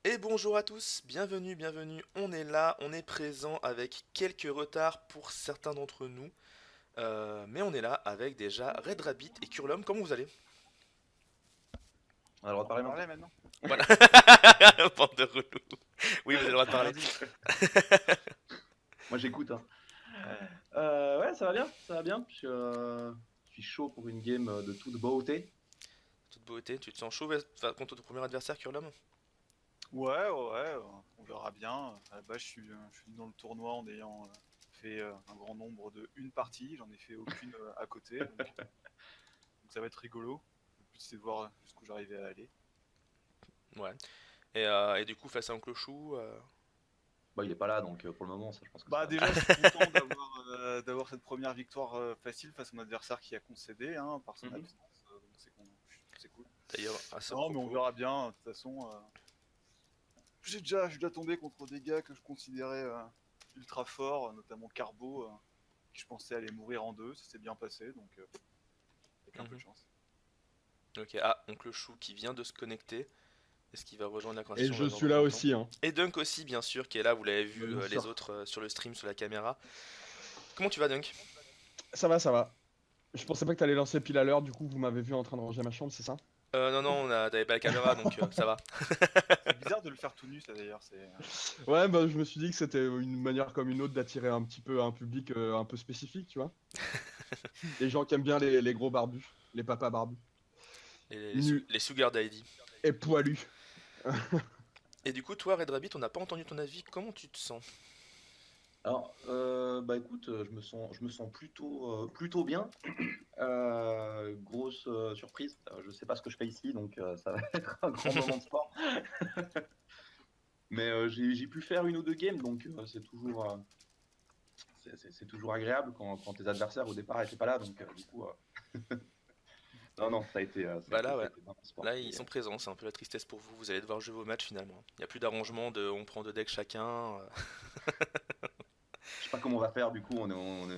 Et bonjour à tous, bienvenue, on est là, on est présent avec quelques retards pour certains d'entre nous, mais on est là avec déjà Red Rabbit et Curlum, comment vous allez? On a le droit de On peut parler parler maintenant? maintenant? Voilà, bande de relous. Oui, vous avez le droit de parler. Vas-y. Moi j'écoute, hein. Ouais, ça va bien, ça va bien. Je suis chaud pour une game de toute beauté. Toute beauté, tu te sens chaud contre ton premier adversaire, Curlum? Ouais, on verra bien. À la base, je suis venu dans le tournoi en ayant fait un grand nombre de une partie. J'en ai fait aucune à côté, donc ça va être rigolo. Le but, c'est de voir jusqu'où j'arrivais à aller. Ouais. Et du coup, face à un clochou, Bah, il est pas là, donc pour le moment, ça, je pense que ça Bah va. déjà, je suis content d'avoir cette première victoire facile face à mon adversaire qui a concédé par son Mhm. absence. Donc c'est cool. d'ailleurs, à ce Non, mais on propos. verra bien. De toute façon, je suis déjà tombé contre des gars que je considérais ultra forts, notamment Carbo, qui je pensais allait mourir en deux. Ça s'est bien passé, donc avec un peu Mhm. de chance. Ok, ah, Oncle Chou qui vient de se connecter. Est-ce qu'il va rejoindre la Et conversation? On je va voir suis dans là un temps. aussi, hein. Et Dunk aussi, bien sûr, qui est là, vous l'avez Bah, vu bien les sûr. autres sur le stream, sur la caméra. Comment tu vas, Dunk? Ça va, ça va. Je pensais pas que t'allais lancer pile à l'heure, du coup, vous m'avez vu en train de ranger ma chambre, c'est ça? Non, non, t'avais pas la caméra, donc ça va. C'est bizarre de le faire tout nu, ça d'ailleurs. Ouais, bah, je me suis dit que c'était une manière comme une autre d'attirer un petit peu un public un peu spécifique, tu vois. Les gens qui aiment bien les gros barbus, les papas barbus, nus Les Sugar Daddy. et poilus. Et du coup, toi, Red Rabbit, on n'a pas entendu ton avis. Comment tu te sens? Alors, bah écoute, je me sens plutôt bien. Grosse surprise. Je sais pas ce que je fais ici, donc ça va être un grand moment de sport. Mais j'ai pu faire une ou deux games, donc c'est toujours agréable quand tes adversaires au départ étaient pas là. Donc du coup, non, non, Bah là, ça a ouais. été vraiment Là, sport. ils sont présents, c'est un peu la tristesse pour vous. Vous allez devoir jouer vos matchs finalement. Il n'y a plus d'arrangement de on prend deux decks chacun. Je sais pas comment on va faire, du coup, on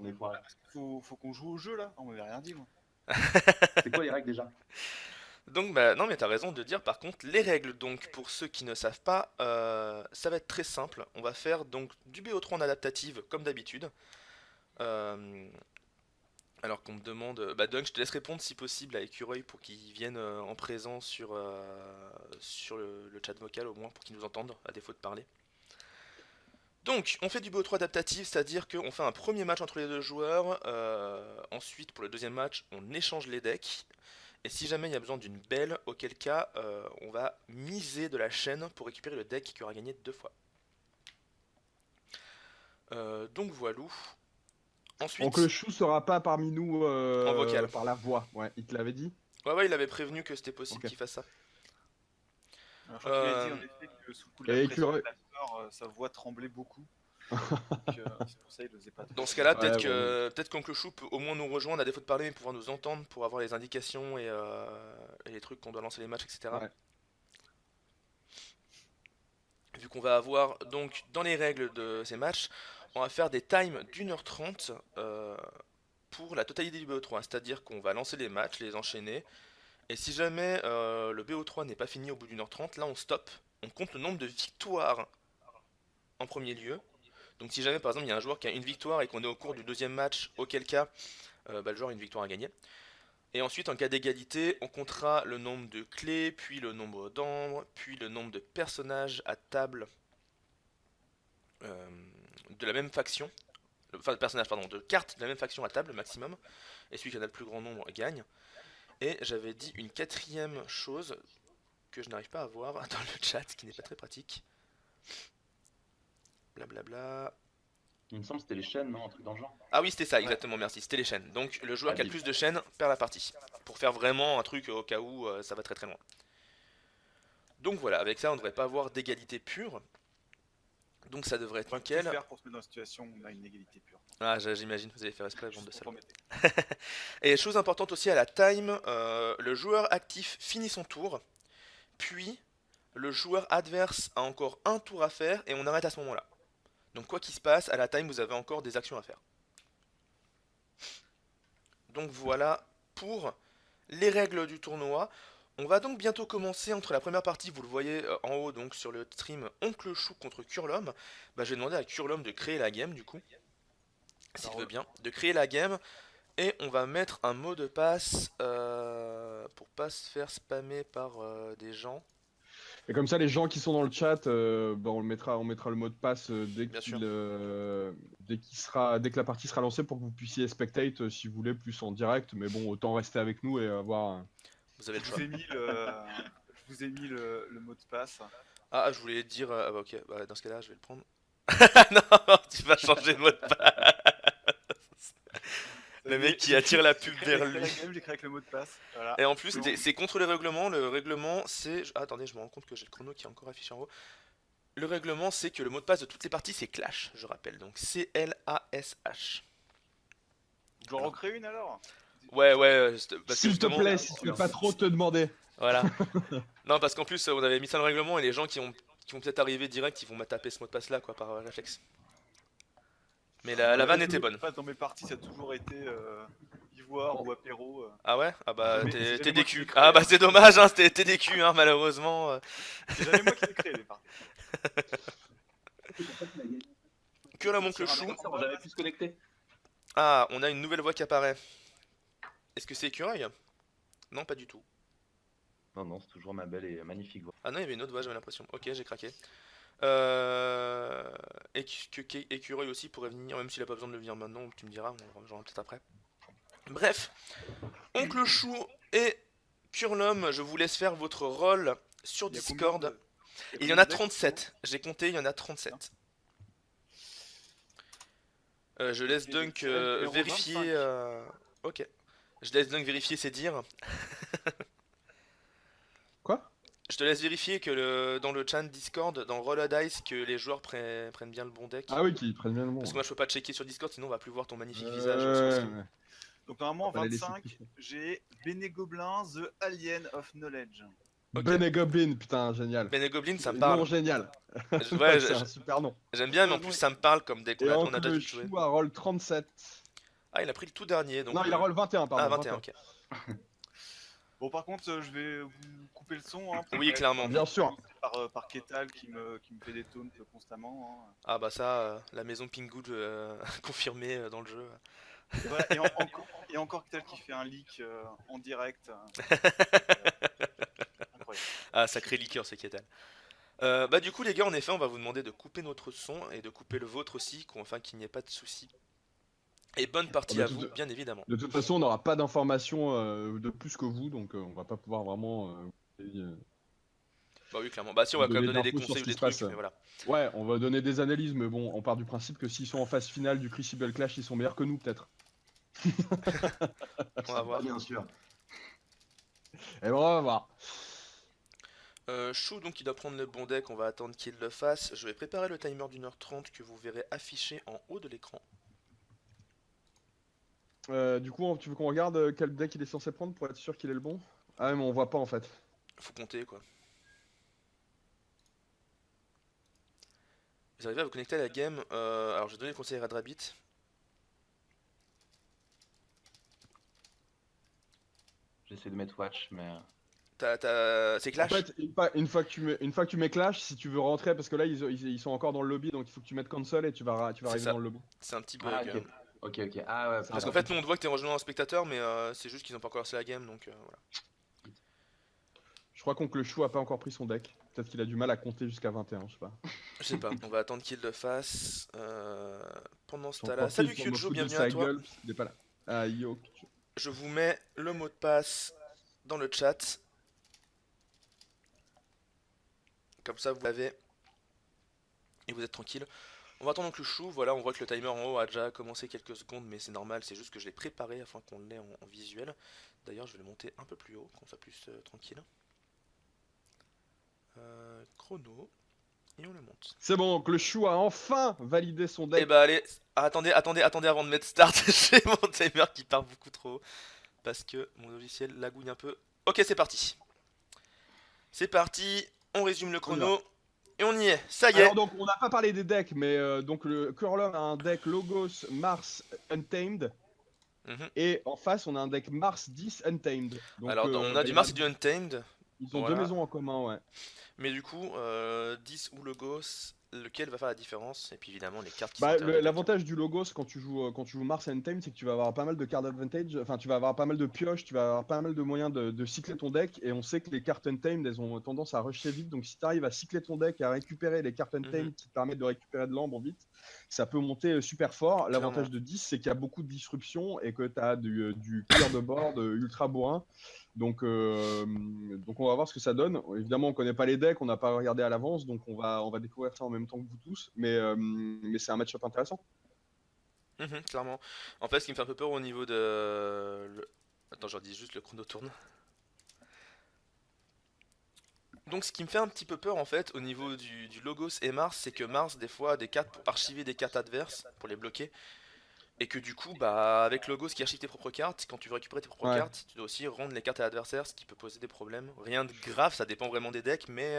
est foiré. Parce qu'il faut qu'on joue au jeu là. On m'avait rien dit, moi. C'est quoi les règles déjà? Donc, bah, non, mais t'as raison de dire par contre les règles. Donc, pour ceux qui ne savent pas, ça va être très simple. On va faire donc du BO3 en adaptative comme d'habitude. Euh, Alors qu'on me demande, bah Dunk, je te laisse répondre si possible à Écureuil pour qu'il vienne en présent sur le chat vocal au moins pour qu'il nous entende, à défaut de parler. Donc, on fait du BO3 adaptatif, c'est-à-dire qu'on fait un premier match entre les deux joueurs, ensuite pour le deuxième match, on échange les decks, et si jamais il y a besoin d'une belle, auquel cas on va miser de la chaîne pour récupérer le deck qui aura gagné deux fois. Donc voilà. Donc le Ensuite, chou sera pas parmi nous en vocal. par la voix, ouais, il te l'avait dit? Ouais, il avait prévenu que c'était possible Ok. qu'il fasse ça. Alors, je crois qu'il avait dit Euh, en effet que sous le coup de la Et pression écureuil. de la peur, sa voix tremblait beaucoup. Donc c'est pour ça qu'il n'osait pas trop Dans ce parler. cas-là, Ouais, bah oui. peut-être qu'Oncle Chou peut au moins nous rejoindre à défaut de parler, mais pouvoir nous entendre pour avoir les indications et les trucs qu'on doit lancer les matchs, etc. Ouais. Vu qu'on va avoir donc dans les règles de ces matchs, on va faire des times d'1h30 pour la totalité du BO3, c'est-à-dire qu'on va lancer les matchs, les enchaîner, et si jamais le BO3 n'est pas fini au bout d'1h30, là on stop, on compte le nombre de victoires en premier lieu. Donc si jamais par exemple il y a un joueur qui a une victoire et qu'on est au cours du deuxième match, auquel cas bah, le joueur a une victoire à gagner. Et ensuite, en cas d'égalité, on comptera le nombre de clés, puis le nombre d'ambres, puis le nombre de personnages à table euh, de la même faction. Enfin, de personnages, pardon, de cartes de la même faction à table, maximum. Et celui qui en a le plus grand nombre gagne. Et j'avais dit une quatrième chose que je n'arrive pas à voir dans le chat, ce qui n'est pas très pratique. Blablabla. Il me semble que c'était les chaînes, non? Un truc dans le genre. Ah oui, c'était ça, Ouais. exactement, merci. C'était les chaînes. Donc le joueur Ah, qui a le bim. plus de chaînes perd la partie. Pour faire vraiment un truc au cas où ça va très très loin. Donc voilà, avec ça, on ne devrait pas avoir d'égalité pure. Donc ça devrait être On va tout nickel. faire pour se mettre dans une situation où on a une égalité pure. Ah, j'imagine, vous allez faire exprès, bande de Juste pour salauds. t'embêter. Et chose importante aussi à la time, le joueur actif finit son tour, puis le joueur adverse a encore un tour à faire et on arrête à ce moment-là. Donc quoi qu'il se passe, à la time, vous avez encore des actions à faire. Donc voilà pour les règles du tournoi. On va donc bientôt commencer entre la première partie, vous le voyez en haut donc sur le stream Oncle Chou contre Curlom. Bah, je vais demander à Curlom de créer la game du coup, s'il veut bien, de créer la game. Et on va mettre un mot de passe pour pas se faire spammer par des gens. Et comme ça, les gens qui sont dans le chat, on mettra le mot de passe Bien sûr. dès que la partie sera lancée pour que vous puissiez spectate si vous voulez plus en direct. Mais bon, autant rester avec nous et avoir. Vous avez Je le vous choix. ai mis je vous ai mis le mot de passe. Ah, je voulais dire... ah bah ok, bah, dans ce cas-là, je vais le prendre. Non, tu vas changer de mot de passe. Le mec qui attire la pub vers lui. J'ai créé avec le mot de passe. Voilà. Et en plus, C'est bon. c'est contre les règlements. Le règlement, c'est... Ah, attendez, je me rends compte que j'ai le chrono qui est encore affiché en haut. Le règlement, c'est que le mot de passe de toutes les parties, c'est Clash, je rappelle. Donc C-L-A-S-H. J'en recrée une alors. Ouais, parce que S'il te justement... plaît, si tu veux pas trop te demander. Voilà. Non, parce qu'en plus, on avait mis ça dans le règlement et les gens qui vont peut-être arriver direct, ils vont me taper ce mot de passe là, quoi, par réflexe. Mais la vanne était bonne. Dans mes parties, ça a toujours été ivoire ou apéro. Ah ouais? Ah bah, Mais t'es c'est moi qui l'ai DQ. créé, Ah bah, hein. c'est dommage, hein, t'es DQ, hein, malheureusement. C'est jamais moi qui l'ai créé les parties. Que la mon Sur un chou. écran. On avait pu se connecter. Ah, on a une nouvelle voix qui apparaît. Est-ce que c'est Écureuil? Non, pas du tout. Non, c'est toujours ma belle et magnifique voix. Ah non, il y avait une autre voix, j'avais l'impression. Ok, j'ai craqué. Écureuil aussi pourrait venir, même s'il a pas besoin de le venir maintenant, tu me diras, on le rejoindra peut-être après. Bref, Oncle Chou et Curlom, je vous laisse faire votre rôle sur Il y a Discord. combien de- Il y en a 37, j'ai compté, il y en a 37. Je laisse Ok, Dunk c'est le numéro vérifier... 25. Ok. Je laisse Dunk vérifier ses dires. Quoi? Je te laisse vérifier que dans le chat Discord, dans Roll a Dice, que les joueurs prennent bien le bon deck. Ah oui, qu'ils prennent bien le mot. Parce que moi je peux pas checker sur Discord, sinon on va plus voir ton magnifique visage sur le stream. Ouais. Donc normalement, On va les laisser 25, plus. j'ai Bene Goblin, The Alien of Knowledge. Ok. Ben et Goblin, putain, génial. Ben et Goblin, ça me Non, parle. génial. Ouais, C'est un super nom. j'aime bien, mais en plus ça me parle comme deck. Et On a Oncle déjà tout joué. Chou à roll 37. Ah, il a pas le dernier. Donc Non, il a roll 21, pardon. Ah, 21, ok. Bon, par contre, je vais vous couper le son. Hein, Oui, clairement. Bien sûr. Par Ketal qui me fait des taunts constamment. Hein. Ah, bah ça, la maison Pinggood confirmée dans le jeu. Voilà, et encore Ketal qui fait un leak en direct. Incroyable. Ah, sacré liqueur, c'est Ketal. Bah, du coup, les gars, en effet, on va vous demander de couper notre son et de couper le vôtre aussi, afin qu'il n'y ait pas de soucis. Et bonne partie bah, à vous, bien évidemment. De toute façon, on n'aura pas d'informations de plus que vous, donc on va pas pouvoir vraiment. Bah oui, clairement. Bah si, on va quand même donner des d'infos sur conseils ce ou qui des se trucs, passe. mais voilà. Ouais, on va donner des analyses, mais bon, on part du principe que s'ils sont en phase finale du Crucible Clash, ils sont meilleurs que nous, peut-être. On va voir. Bien sûr. Et bon, on va voir. Chou, donc il doit prendre le bon deck, on va attendre qu'il le fasse. Je vais préparer le timer d'1h30 que vous verrez affiché en haut de l'écran. Du coup, tu veux qu'on regarde quel deck il est censé prendre pour être sûr qu'il est le bon? Ah, mais on voit pas en fait. Faut compter quoi. Vous arrivez à vous connecter à la game. Alors je vais donner le conseil à Radrabit. J'essaie de mettre Watch, mais. C'est En Clash? fait, une fois que tu mets Clash, si tu veux rentrer, parce que là ils sont encore dans le lobby, donc il faut que tu mettes console et tu vas arriver ça. dans le lobby. C'est un petit bug. Ah, ok. Ok. Ah, ouais. Parce qu'en fait, nous on te voit que t'es rejoint en spectateur, mais c'est juste qu'ils ont pas encore lancé la game, donc voilà. Je crois qu'Oncle Chou a pas encore pris son deck. Peut-être qu'il a du mal à compter jusqu'à 21, je sais pas. Je sais pas, on va attendre qu'il le fasse. Pendant ce Son temps-là. profil Salut pour me Kyujo, foutre de bienvenue sa à toi. gueule, parce qu'il est pas là. Ah, yo. Je vous mets le mot de passe dans le chat. Comme ça vous l'avez. Et vous êtes tranquille. On va attendre donc le chou. Voilà, on voit que le timer en haut a déjà commencé quelques secondes, mais c'est normal, c'est juste que je l'ai préparé afin qu'on l'ait en visuel. D'ailleurs, je vais le monter un peu plus haut, qu'on soit plus tranquille. Chrono. Et on le monte. C'est bon, Oncle Chou a enfin validé son deck. Et bah allez, attendez avant de mettre start. J'ai mon timer qui part beaucoup trop haut. Parce que mon logiciel lagouille un peu. Ok, c'est parti. C'est parti, on résume le chrono. Et on y est, ça y est. Alors donc, on n'a pas parlé des decks, mais donc le Curlum a un deck Logos, Mars, Untamed. Mhm. Et en face, on a un deck Mars 10 Untamed. Donc, Alors on a du Mars et du Untamed, ils ont deux voilà. maisons en commun, ouais. Mais du coup, 10 ou Logos, lequel va faire la différence? Et puis évidemment les cartes qui sont à Bah, l'intérieur des decks, hein. l'avantage du Logos quand tu joues Mars Untamed, c'est que tu vas avoir pas mal de card advantage, enfin tu vas avoir pas mal de pioches, tu vas avoir pas mal de moyens de cycler ton deck, et on sait que les cartes Untamed, elles ont tendance à rusher vite, donc si tu arrives à cycler ton deck et à récupérer les cartes Mhm. Untamed qui te permettent de récupérer de l'ambre vite, ça peut monter super fort. Clairement. L'avantage de 10, c'est qu'il y a beaucoup de disruption et que tu as du clear de board ultra bourrin. Donc on va voir ce que ça donne. Évidemment, on connaît pas les decks, on n'a pas regardé à l'avance, donc on va découvrir ça en même temps que vous tous. Mais c'est un match-up intéressant. Mhm, clairement. En fait, ce qui me fait un peu peur au niveau de... Attends, je redis juste le chrono tourne. Donc ce qui me fait un petit peu peur en fait au niveau du Logos et Mars, c'est que Mars des fois a des cartes pour archiver des cartes adverses, pour les bloquer, et que du coup bah avec Logos qui archive tes propres cartes, quand tu veux récupérer tes propres Ouais. cartes, tu dois aussi rendre les cartes à l'adversaire, ce qui peut poser des problèmes. Rien de grave, ça dépend vraiment des decks, mais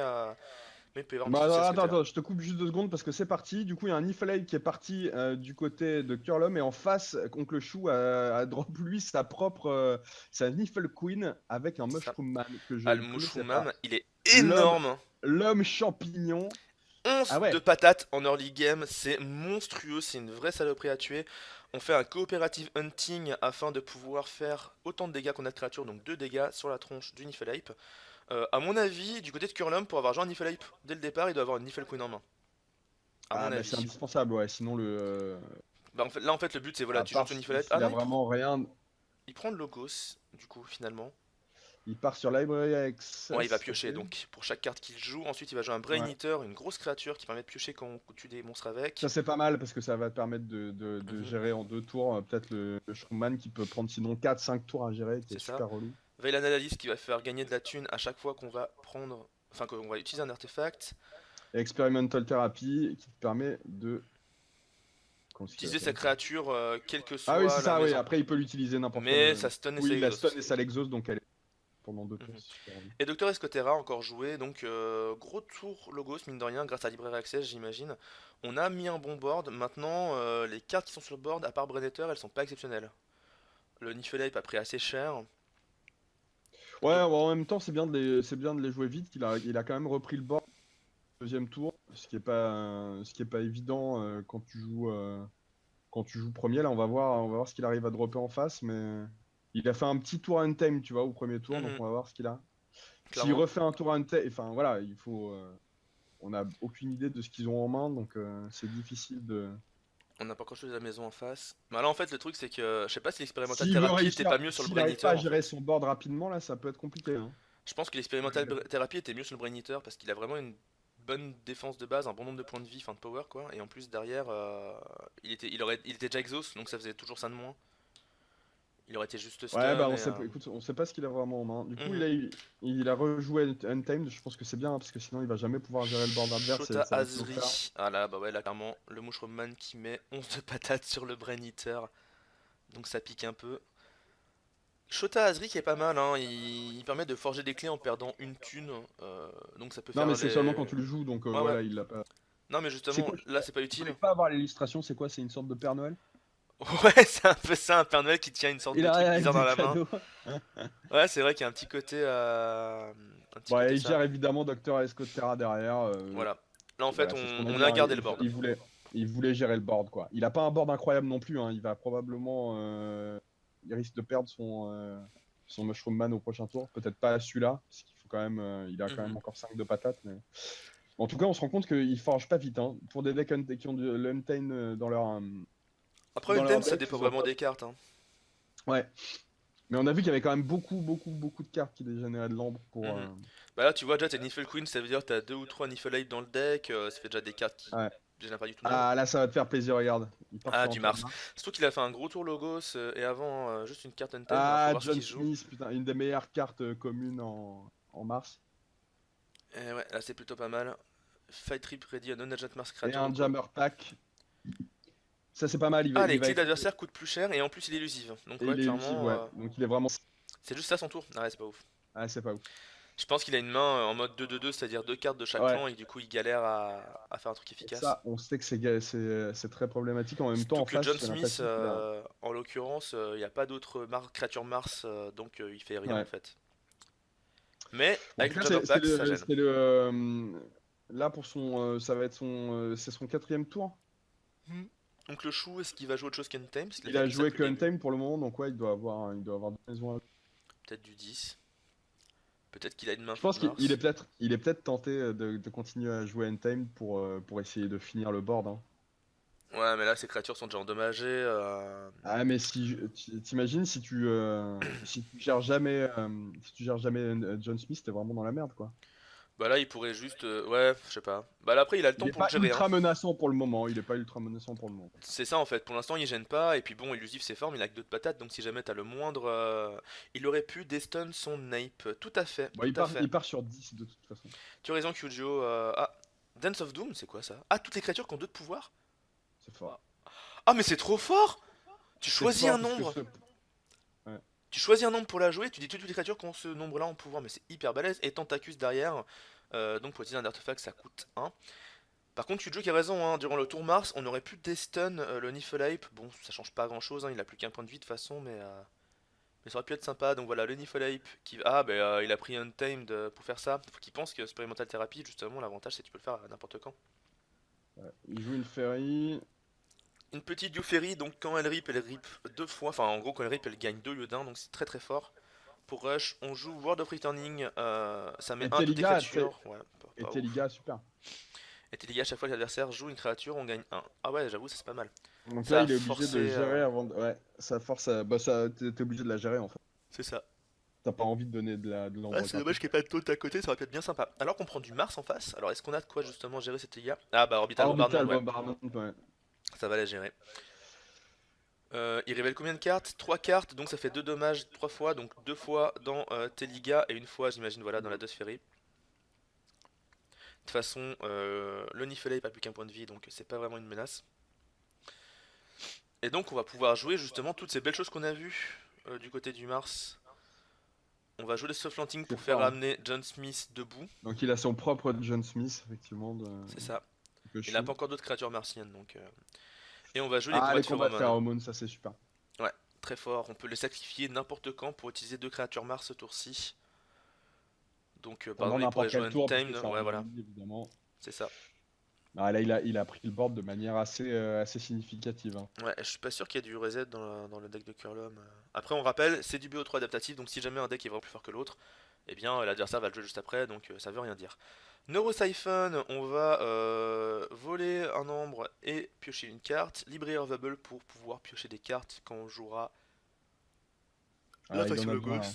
il peut y avoir un Bah, petit souci à ce attends, côté-là. attends, je te coupe juste 2 secondes parce que c'est parti. Du coup, il y a un Niflheim qui est parti du côté de Curlum et en face, Oncle Chou a drop lui sa Nifl Queen avec un C'est ça. Mushroom Man que je Ah, ne le connaissais Mushroom pas. Man, il est L'homme, énorme. l'homme champignon. 11 Ah de ouais. patates en early game, c'est monstrueux, c'est une vraie saloperie à tuer. On fait un coopérative hunting afin de pouvoir faire autant de dégâts qu'on a de créatures, donc 2 dégâts sur la tronche du Niflheim. À mon avis, du côté de Curlum, pour avoir joué un Niflheim dès le départ, il doit avoir une Nifl Queen en main. À mon Ah bah c'est avis. indispensable, ouais. Sinon Bah, là en fait le but c'est voilà, à tu joues part ton Niflheim. Ah s'il non, a vraiment rien, il prend le Logos, du coup finalement. il part sur Library Ouais, il va Access, ok. piocher donc pour chaque carte qu'il joue. Ensuite il va jouer un Brain Ouais. Eater, une grosse créature qui permet de piocher quand on tue des monstres Ça avec. c'est pas mal parce que ça va te permettre de Mhm, gérer en 2 tours peut-être le Shroomman qui peut prendre sinon 4-5 tours à gérer, qui est c'est ça. super relou. Veil Analyst qui va faire gagner de la thune à chaque fois qu'on va prendre, enfin qu'on va utiliser un artefact. Et Experimental Therapy qui te permet de... Comment est-ce qu'il Utiliser appelle sa ça? créature quelle que Ah oui, c'est soit la ça, oui. maison. Après, il peut l'utiliser n'importe Mais quelle. ça stun et ça Oui, la stun exhaust. et ça l'exhaust, donc elle est pendant 2 tours, Mhm. c'est super relou. Et Docteur Escotera encore joué, donc gros tour Logos, mine de rien, grâce à Library Access, j'imagine. On a mis un bon board. Maintenant, les cartes qui sont sur le board, à part Brenetter, elles sont pas exceptionnelles. Le Niflheim a pris assez cher. Ouais, Donc, bon, en même temps, c'est bien de les jouer vite. Il a quand même repris le board au deuxième tour, ce qui est pas évident quand tu joues premier. Là, on va voir ce qu'il arrive à dropper en face, mais il a fait un petit tour Untamed, tu vois, au premier tour, donc mhm, on va voir ce qu'il a. S'il clairement, refait un tour Untamed, enfin voilà, on n'a aucune idée de ce qu'ils ont en main, donc c'est difficile de. on n'a pas encore chose à la maison en face. Mais là, en fait, le truc, c'est que je sais pas si l'expérimental S'il veut thérapie était réussir, pas mieux sur le s'il Brain n'arrive pas Eater à en gérer fait. son board rapidement, là, ça peut être compliqué, hein. Je pense que l'expérimental thérapie était mieux sur le Brain Eater parce qu'il a vraiment une bonne défense de base, un bon nombre de points de vie, enfin de power quoi. Et en plus, derrière, il était déjà exhaust, donc ça faisait toujours ça de moins. Il aurait été juste Ouais, stun bah et. écoute, on sait pas ce qu'il a vraiment en main. Du coup, Mhm. il a rejoué Untamed, je pense que c'est bien, hein, parce que sinon il va jamais pouvoir gérer le board adverse et Shota ça va être l'enfer. Azri. Ah là, bah ouais, là clairement, le Mushroom Man qui met 11 de patates sur le Brain Eater. Donc ça pique un peu. Shota Azri qui est pas mal, hein. Il permet de forger des clés en perdant une thune. Donc ça peut Non, mais faire c'est les. seulement quand tu le joues, donc Ouais, ouais. voilà, il l'a pas. Non, mais C'est justement, quoi? là c'est pas Vous utile. voulez pas avoir l'illustration, c'est quoi? C'est une sorte de Père Noël? Ouais, c'est un peu ça, un Père Noël qui tient une sorte Il de truc arrive avec bizarre dans des la main. cadeaux. Ouais, c'est vrai qu'il y a un petit côté. Un petit Bon, et côté il ça. gère évidemment Docteur Escotera derrière. Voilà. Là en fait, Voilà, c'est ce qu'on a on dit, a hein, gardé le board. il voulait gérer le board, quoi. Il a pas un board incroyable non plus, hein. Il va probablement. Il risque de perdre son Mushroom Man au prochain tour. Peut-être pas à celui-là, parce qu'il faut quand même. Il a quand Mhm. même encore 5 de patates. Mais... En tout cas, on se rend compte qu'il forge pas vite, hein. Pour des decks qui ont le Untamed Après, dans une leur thème, ça deck, dépend ils ont vraiment pas. des cartes, hein. Ouais. Mais on a vu qu'il y avait quand même beaucoup de cartes qui dégénéraient de l'ambre pour. Mhm. Bah là, tu vois, déjà, t'as Nifl Queen, ça veut dire que t'as 2 ou 3 Niflheim dans le deck. Ça fait déjà des cartes qui Ouais. gênent pas du tout de l'ombre. Ah, là, ça va te faire plaisir, regarde. Il part Ah, sur un du tour Mars. Mars. Surtout qu'il a fait un gros tour Logos et avant juste une carte Untamed. Alors, faut Ah, voir ce John qu'il joue. Smith, putain, une des meilleures cartes communes en Mars. Et ouais, là, c'est plutôt pas mal. Fight Trip Ready, un Non-Agent Mars Et Creature un local. Jammer Pack. Ça, c'est pas mal. Ah, les Il va clés de l'adversaire coûtent plus cher et en plus, il est élusive. Donc, Et ouais, il est élusive, clairement, ouais. Donc il est vraiment. c'est juste ça son tour. Ah, ouais, c'est pas ouf. Ah, c'est pas ouf. Je pense qu'il a une main en mode 2-2-2, c'est-à-dire deux cartes de chaque Ouais. clan et du coup il galère à faire un truc Et efficace. ça, on sait que c'est très problématique. En même temps, Surtout en que face, John j'ai Smith, l'impression qu'il a. en l'occurrence, il n'y a pas d'autres créatures Mars, donc il fait rien en Ouais. fait. Mais En avec tout le cas, Jabberpack, ça gêne. là pour ça va être c'est son quatrième tour. Mhm. Donc le chou, est-ce qu'il va jouer autre chose qu'Untame? Parce qu'il a Il fait a que ça joué depuis que le début. Untamed pour le moment, donc ouais, il doit avoir deux maisons. Peut-être du 10. Peut-être qu'il a une main Je pense toute qu'il est Mars. peut-être tenté de continuer à jouer Untamed pour essayer de finir le board, hein. Ouais, mais là, ces créatures sont déjà endommagées. Ah, mais t'imagines si tu gères jamais John Smith, t'es vraiment dans la merde, quoi. Bah là, il pourrait juste... ouais, je sais pas. Bah là, après, il a le Il temps est pour le pas gérer, hein. ultra menaçant pour le moment. Il est pas ultra menaçant pour le moment. C'est ça, en fait. Pour l'instant, il gêne pas. Et puis bon, Illusif, c'est forme, il a que deux de patates. Donc si jamais t'as le moindre... il aurait pu destun son Nape. Tout à fait, Bon, tout à fait. il part sur 10 de toute façon. Tu as raison, Kyujo. Ah, Dance of Doom, c'est quoi ça? Ah, toutes les créatures qui ont deux de pouvoir? C'est fort. Ah, mais c'est trop fort! Tu C'est choisis un fort parce que nombre. ouais. Tu choisis un nombre pour la jouer, tu dis toutes les créatures qui ont ce nombre-là en pouvoir, mais c'est hyper balèze. Et Tentacus derrière, donc pour utiliser un artefact, ça coûte 1. Par contre, Yujo qui a raison, hein, durant le tour Mars, on aurait pu destun le Niflheim. Bon, ça change pas grand-chose, hein, il a plus qu'un point de vie de toute façon, mais ça aurait pu être sympa. Donc voilà, le Niflheim qui... Ah, bah il a pris Untamed pour faire ça. Faut qu'il pense que Experimental Therapy, justement, l'avantage c'est que tu peux le faire à n'importe quand. Ouais. Il joue une Fairy. Une petite Youfery, donc quand elle rip deux fois. Enfin, en gros, quand elle rip, elle gagne 2 lieux d'un, donc c'est très très fort. Pour Rush, on joue World of Returning, ça met Et un toutes les Teliga, créatures. Ouais, et pas ouf. Teliga, super. Et t'es lié à chaque fois que l'adversaire joue une créature, on gagne un. Ah ouais, j'avoue, ça c'est pas mal. Donc là, Ça a il est obligé de forcé. gérer avant. Ouais, ça force. T'es obligé de la gérer en fait. C'est ça. T'as pas envie de donner de Ah, l'ombre c'est dommage gratuite. qu'il n'y ait pas de taunt à côté, ça aurait pu être bien sympa. Alors qu'on prend du Mars en face, alors est-ce qu'on a de quoi justement gérer cette dégâts? Ah bah Orbital Bombardment, Orbital ouais, Bombardment, ouais. ça va la gérer. Il révèle combien de cartes? 3 cartes, donc ça fait 2 dommages 3 fois, donc 2 fois dans Teliga et une fois, j'imagine, voilà, dans la Dosphérie. De toute façon, le Niflheim n'a plus qu'un point de vie, donc c'est pas vraiment une menace. Et donc on va pouvoir jouer justement toutes ces belles choses qu'on a vues du côté du Mars. On va jouer le soft landing C'est pour faire fort, hein. ramener John Smith debout, Donc il a son propre John Smith, effectivement. c'est ça. Que Il n'a chou. pas encore d'autres créatures martiennes, donc... Et on va jouer les Ah, combats les de combats de phéromones. phéromones, ça c'est super. Ouais, très fort. On peut les sacrifier n'importe quand pour utiliser deux créatures Mars ce tour-ci. Donc par Pendant exemple, il pourrait n'importe jouer quel tour, parce Untamed, que ça ouais voilà, relie, évidemment. c'est ça. Ah, là, il a pris le board de manière assez significative, hein. Ouais, je suis pas sûr qu'il y ait du reset dans le deck de Curlum. Après, on rappelle, c'est du BO3 adaptatif, donc si jamais un deck est vraiment plus fort que l'autre, eh bien l'adversaire va le jouer juste après, donc ça veut rien dire. Neurosyphon, on va voler un nombre et piocher une carte. Library of Bubble pour pouvoir piocher des cartes quand on jouera la Ah, il en faction a besoin, Logos. hein.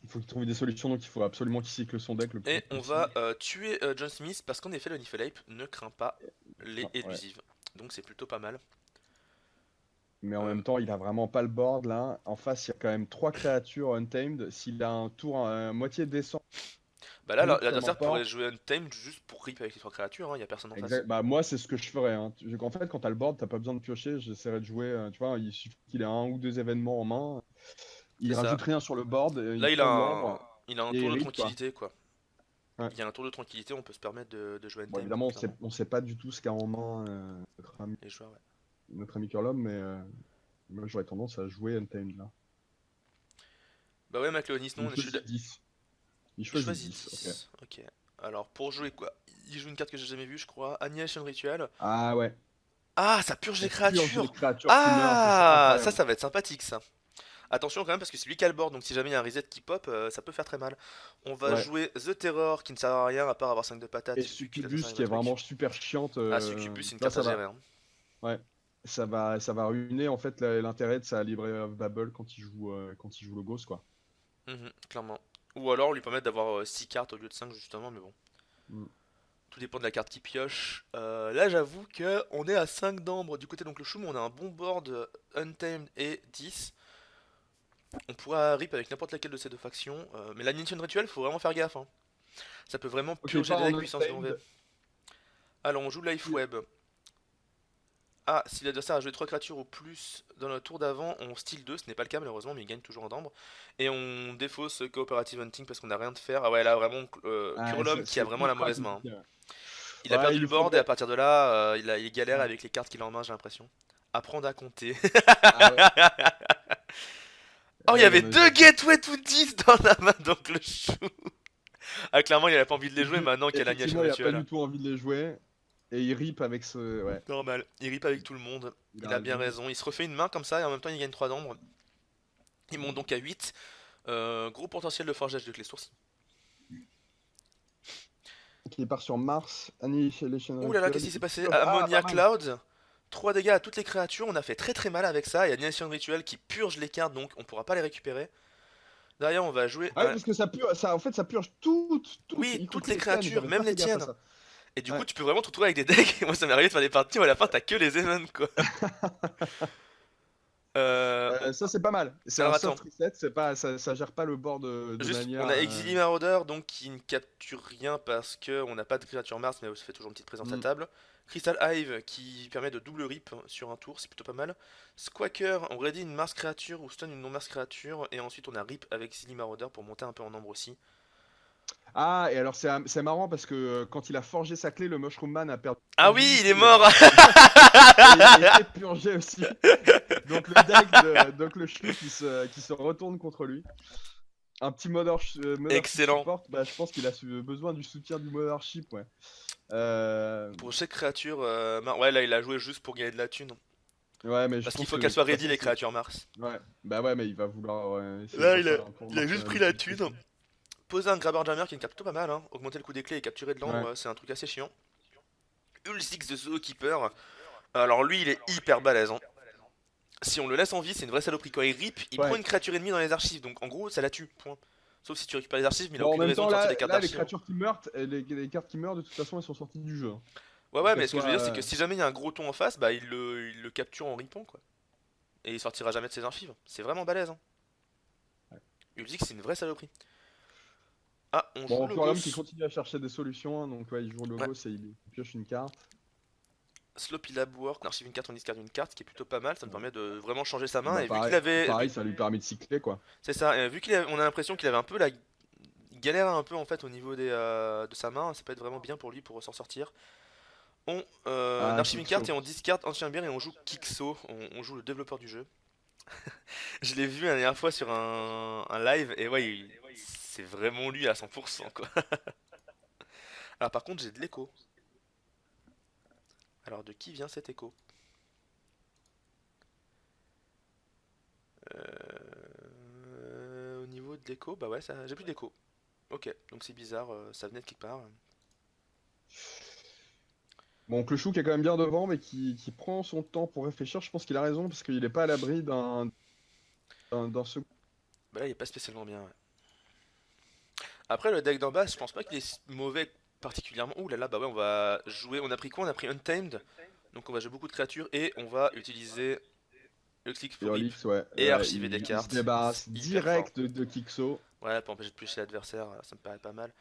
Il faut qu'il trouve des solutions, donc il faut absolument qu'il cycle son deck le plus Et vite on possible. va tuer John Smith parce qu'en effet, le Niflheim ne craint pas les Ouais. élusives. Donc c'est plutôt pas mal. Mais en Euh, même temps, il a vraiment pas le board là. En face, il y a quand même 3 créatures untamed. S'il a un tour moitié descend, Bah là, rip comme l'adversaire apport. pourrait jouer Untamed juste pour rip avec les trois créatures, il y a personne en face. Exact. Bah, moi, c'est ce que je ferais, hein. En fait, quand t'as le board, t'as pas besoin de piocher. J'essaierais de jouer. Tu vois, il suffit qu'il ait un ou deux événements en main. Il C'est ça. rajoute rien sur le board. Là, Il prend l'ombre il a un et tour il de rip, quoi. tranquillité, quoi. Ouais. Il y a un tour de tranquillité, on peut se permettre de jouer Bon, Untamed, évidemment, clairement. on sait pas du tout ce qu'a en main Les joueurs, ouais. notre ami Curlum, mais moi, j'aurais tendance à jouer untamed là. Bah ouais, McLeonis, non, Il choisit 10. Il il choisit choisit 10, ok. 10. Ok. Alors, pour jouer quoi? Il joue une carte que j'ai jamais vue, je crois. Annihilation Ritual. Ah ouais. Ah, ça purge les Ça purge les créatures! créatures qui meurent, ça, c'est Ah, incroyable. ça va être sympathique, ça. Attention quand même, parce que c'est lui qui a le board, donc si jamais il y a un reset qui pop, ça peut faire très mal. On va Ouais. jouer The Terror, qui ne sert à rien à part avoir 5 de patates. Et Vu qu'il a fait Succubus ça, il qui est va truc. vraiment super chiante. Ah, Succubus, c'est une Là, carte à gérer, hein. ouais. Ça va ruiner en fait l'intérêt de sa Library of Babel quand il joue le Ghost, quoi. Clairement. Ou alors lui permettre d'avoir 6 cartes au lieu de 5 justement, mais bon. Mm. Tout dépend de la carte qui pioche. Là j'avoue que on est à 5 d'ambre du côté, donc le choum, on a un bon board Untamed et 10. On pourra rip avec n'importe laquelle de ces deux factions. Mais la Nation Ritual, faut vraiment faire gaffe, hein. Ça peut vraiment Ok, purger pas des en decks puissance 1V. Untamed. Alors on joue Life Web. Ah, si l'adversaire a joué 3 créatures ou plus dans le tour d'avant, on style 2, ce n'est pas le cas malheureusement, mais il gagne toujours en d'ambre. Et on défausse Cooperative Hunting parce qu'on n'a rien de faire. Ah ouais, là vraiment, Ah, Kurlom qui a c'est vraiment la ultra mauvaise main, hein. compliqué. Ouais, Il a ouais, perdu il le lui board et à faudrait. partir de là, il galère Ouais. avec les cartes qu'il a en main, j'ai l'impression. Apprendre à compter. Ah ouais. Oh, il y Ouais, il avait en a deux déjà. Gateway to 10 dans la main, donc le chou. Ah, clairement, il avait pas envie de les jouer maintenant qu'il y a l'annihilation Effectivement, il a pas rituelle. du tout envie de les jouer. Et il rip avec ce. Ouais, Normal, il rip avec tout le monde. il a Il a bien raison. raison. Il se refait une main comme ça et en même temps, il gagne 3 d'ombre. Il monte donc à 8. Gros potentiel de forgeage de clés sources. Qui part sur Mars, Annihilation Ouh là là, Ritual. qu'est-ce qui s'est passé? Ah, pas Ammonia mal. Cloud. 3 dégâts à toutes les créatures. On a fait très très mal avec ça. Il y a l'annihilation rituelle qui purge les cartes, donc on pourra pas les récupérer. Derrière, on va jouer Ah ouais, un. parce que ça purge, ça, en fait, ça purge toutes, Oui, y toutes compris les les tiennes. créatures, J'avais même pas les fait gaffe à tiennes. ça. Et du coup, Ouais. tu peux vraiment te retrouver avec des decks. Moi, ça m'est arrivé de faire des parties où à la fin, t'as que les Evens, quoi. Ça, c'est pas mal. C'est un Alors attends, soft reset, c'est pas, ça gère pas le board de juste, manière. on a Exili Marauder, donc qui ne capture rien parce que on n'a pas de créature Mars, mais ça fait toujours une petite présence à Hmm. table. Crystal Hive qui permet de double rip sur un tour, c'est plutôt pas mal. Squawker, on ready une Mars créature ou stun une non Mars créature, et ensuite on a rip avec Exili Marauder pour monter un peu en nombre aussi. Ah, et alors c'est marrant parce que quand il a forgé sa clé, le Mushroom Man a perdu Ah 30 oui, vies il est et mort. il a été purgé aussi. Donc le donc le chou qui se retourne contre lui. Un petit Mothership Excellent. support, bah, je pense qu'il a besoin du soutien du Mothership, ouais. Pour chaque créature, ouais là il a joué juste pour gagner de la thune. Ouais, mais je Parce qu'il pense faut que de qu'elles soient toute ready façon, les créatures Mars. ouais. Bah ouais, mais il va vouloir essayer de Là refaire un tour il a Mars juste pris avec la une thune. pression. Poser un Grabber Jammer qui est une carte plutôt pas mal, hein. Augmenter le coût des clés et capturer de Ouais. l'ambre, c'est un truc assez chiant. Ulsix de Zookeeper. Alors lui il est hyper balèze, hein. Si on le laisse en vie, c'est une vraie saloperie. Quand il rip, il prend Ouais. une créature ennemie dans les archives, donc en gros ça la tue, point. Sauf si tu récupères les archives, mais il a Bon, en aucune même raison temps, de sortir des cartes les d'archives, hein. créatures qui meurent, les cartes qui meurent, de toute façon, elles sont sorties du jeu, hein. Ouais Que ouais, qu'elles mais ce que je veux soient. dire c'est que si jamais il y a un gros ton en face, bah il le capture en ripant quoi. Et il sortira jamais de ses archives. C'est vraiment balèze, hein. Ulsix c'est une vraie saloperie. Ah, on joue Bon, le encore l'homme qui Ghost. continue à chercher des solutions, hein, donc ouais, il joue le Ouais. Ghost et il pioche une carte. Sloppy Lab Work, on archive une carte, on discard une carte, ce qui est plutôt pas mal, ça me Ouais. permet de vraiment changer sa main. Bah Et vu qu'il avait. pareil, ça lui permet de cycler, quoi. C'est ça, et vu on a l'impression qu'il avait un peu la. Il galère un peu en fait au niveau de sa main, ça peut être vraiment bien pour lui pour s'en sortir. On Ah, archive une carte Kixo. et on discard Ancien Bien et on joue Kixo, on joue le développeur du jeu. Je l'ai vu la dernière fois sur un live et ouais, c'est vraiment lui à 100% quoi. Alors par contre j'ai de l'écho. Alors de qui vient cet écho? Au niveau de l'écho, bah ouais, ça, j'ai plus d'écho. Ok, donc c'est bizarre, ça venait de quelque part. Bon, Clechou qui est quand même bien devant, mais qui prend son temps pour réfléchir. Je pense qu'il a raison, parce qu'il est pas à l'abri d'un second. Bah là il est pas spécialement bien, ouais. Après le deck d'en bas, je pense pas qu'il est mauvais particulièrement. Ouh là là, bah ouais, on va jouer, on a pris quoi? On a pris Untamed, donc on va jouer beaucoup de créatures et on va utiliser le click Et for rip Olix, ouais, et archiver des il se cartes. débarrasse C'est hyper fort. direct de Kixo. Ouais, pour empêcher de piocher l'adversaire, ça me paraît pas mal.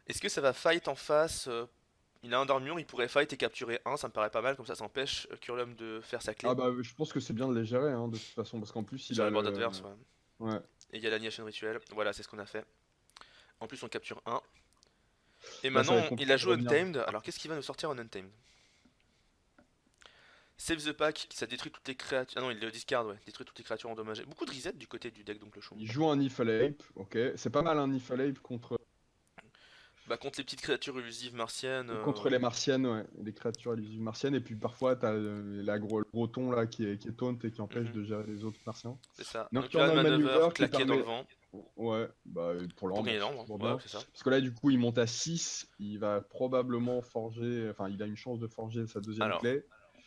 Est-ce que ça va fight en face? Il a un dormure, il pourrait fight et capturer un, ça me paraît pas mal, comme ça empêche Curlum de faire sa clé. Ah bah, je pense que c'est bien de les gérer, hein, de toute façon, parce qu'en plus, il Sur a le board le. adverse, ouais. Ouais. Et il y a l'annihilation rituelle, voilà, c'est ce qu'on a fait. En plus, on capture un. Et Là, ça va maintenant, être il a compliqué de joué revenir. Untamed. Alors, qu'est-ce qu'il va nous sortir en Untamed? Save the pack, ça détruit toutes les créatures. Ah non, il le discard, ouais. Détruit toutes les créatures endommagées. Beaucoup de reset du côté du deck, donc le show. Il joue un Niflheim, ok. C'est pas mal un Niflheim Bah, contre les petites créatures élusives martiennes. contre les martiennes, ouais. Les créatures élusives martiennes. Et puis parfois, t'as le gros ton là qui est taunt et qui empêche de gérer les autres martiens. C'est ça. Nocturnal Nocturnal Maneuver Maneuver, qui claqué dans le permet. vent. Ouais, bah pour Pour l'ambre, gagner c'est l'ambre. toujours Ouais, bien. c'est ça. Parce que là, du coup, il monte à 6. Il va probablement forger. Enfin, il a une chance de forger sa deuxième Alors, clé.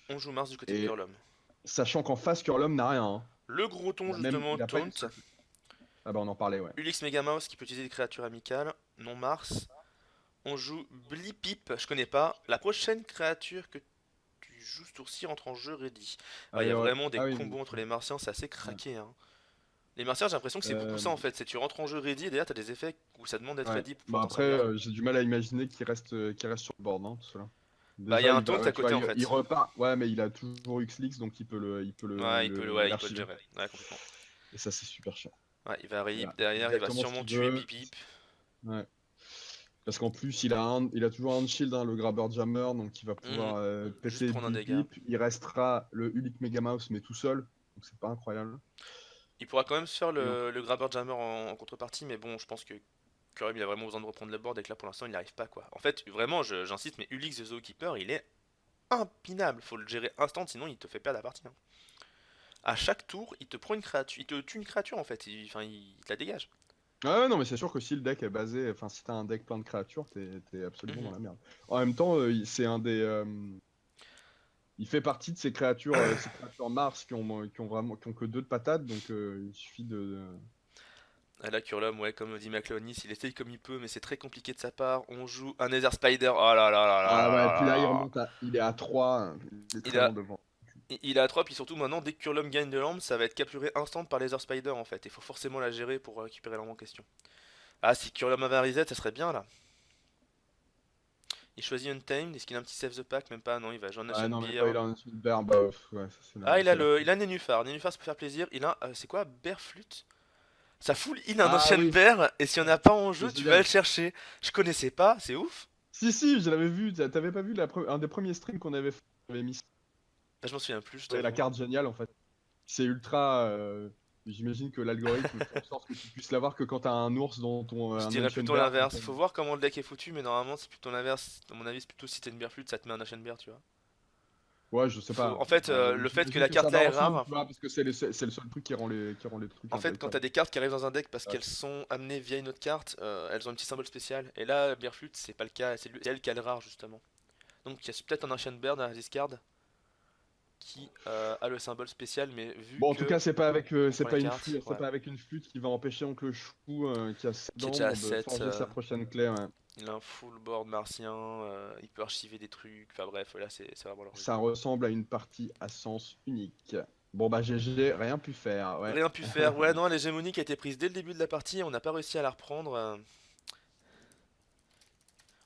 on joue Mars du côté de Et Curlum. sachant qu'en face, Curlum n'a rien, hein. Le gros ton, Il a même. justement, Il a pas taunt. une- Ah bah, on en parlait, ouais. Ulix Megamouse qui peut utiliser des créatures amicales. Non Mars. On joue Blipip, je connais pas. La prochaine créature que tu joues ce tour-ci rentre en jeu ready. Ah, Ouais, il y a ouais. vraiment des Ah oui, combos entre les martiens, c'est assez craqué, hein. Les martiens, j'ai l'impression que c'est beaucoup Euh, ça en fait. C'est tu rentres en jeu ready et derrière t'as des effets où ça demande d'être ouais. ready pour Bah pouvoir t'en après, servir. j'ai du mal à imaginer qu'il reste sur le board, hein, tout cela. Bah, il y a un taunt à tu côté vois, en fait. il repart. Ouais, mais il a toujours Xlix, donc il peut Ouais, il peut le l'archiver. gérer. Ouais, complètement. Et ça, c'est super chiant. Ouais, il va rip, Voilà, derrière, il va exactement ce sûrement qu'il tuer veut. Bip Bip. Ouais. Parce qu'en plus, il a toujours un shield, hein, le Grabber Jammer, donc il va pouvoir Juste péter prendre un Bip dégât. Bip. Il restera le Ulik Mega Mouse, mais tout seul. Donc c'est pas incroyable. Il pourra quand même se faire Et en- le grabber jammer en contrepartie, mais bon, je pense que Curub il a vraiment besoin de reprendre le board et que là pour l'instant il n'y arrive pas quoi. En fait, vraiment, j'insiste, mais Ulix the Zookeeper il est impinable. Faut le gérer instant, sinon il te fait perdre la partie, hein. À chaque tour, il te prend une créature, il te tue une créature en fait, il te la dégage. Ah ouais, non, mais c'est sûr que si le deck est basé. Enfin, si t'as un deck plein de créatures, t'es absolument dans Mhm. la merde. En même temps, c'est un des. Il fait partie de ces créatures Mars qui ont que deux de patates, donc il suffit de. Ah, là, Curlum, ouais, comme dit McLeonis, il essaye comme il peut, mais c'est très compliqué de sa part. On joue un Nether Spider. Oh là là là là Ah là ouais, là puis là, là. il est à 3, il est Il très a, loin devant. il a 3, puis surtout maintenant, dès que Curlum gagne de l'arme, ça va être capturé instant par Nether Spider en fait. Il faut forcément la gérer pour récupérer l'arme en question. Ah, si Curlum avait un reset, ça serait bien là. Il choisit Untamed, est-ce qu'il a un petit save the pack? Même pas, non, il va jouer un Ah Ocean non, même pas, Beer. il a un super bah, ouais, ça, Ah, c'est la. il a Nénuphar. Nénuphar, ça peut faire plaisir. Il a, c'est quoi, Bear Flute? Ça full il a un Ah Ancient oui, Bear, et si on n'a pas en c'est jeu, tu vas le génial. chercher. Je connaissais pas, c'est ouf. Si, si, je l'avais vu. T'avais pas vu un des premiers streams qu'on avait fait, on avait mis ça. Bah, je m'en souviens plus, je Ouais, la t'avoue. carte géniale en fait. C'est ultra. J'imagine que l'algorithme fait en sorte que tu puisses l'avoir que quand t'as un ours dans ton Je un dirais Ancient plutôt Bear. l'inverse. Faut voir comment le deck est foutu, mais normalement c'est plutôt l'inverse. À mon avis, c'est plutôt si t'as une Bear Flute, ça te met un Ancient Bear, tu vois. Ouais, je sais pas. En fait, le fait que J'imagine la que ça carte va là est ensemble, rare, tu vois, parce que c'est le seul truc qui rend les trucs en fait, quand t'as intéressants. des cartes qui arrivent dans un deck parce Ouais. qu'elles sont amenées via une autre carte, elles ont un petit symbole spécial. Et là, Bear Flute, c'est pas le cas, c'est elle qui a le rare justement. Donc il y a peut-être un Ancient Bear dans la discard qui a le symbole spécial, mais vu Bon, en tout que cas, on prend les cartes, c'est ouais. pas avec une flûte qui va empêcher Oncle Chou, qui a 7 Qui est déjà à d'ambre, de 7, forger sa prochaine clé. Ouais. il a un full board martien, il peut archiver des trucs, enfin bref, là c'est vraiment le Ça rush. ressemble à une partie à sens unique. Bon, bah, GG, rien pu faire, ouais. Rien pu faire, ouais non, l'hégémonie a été prise dès le début de la partie, on n'a pas réussi à la reprendre.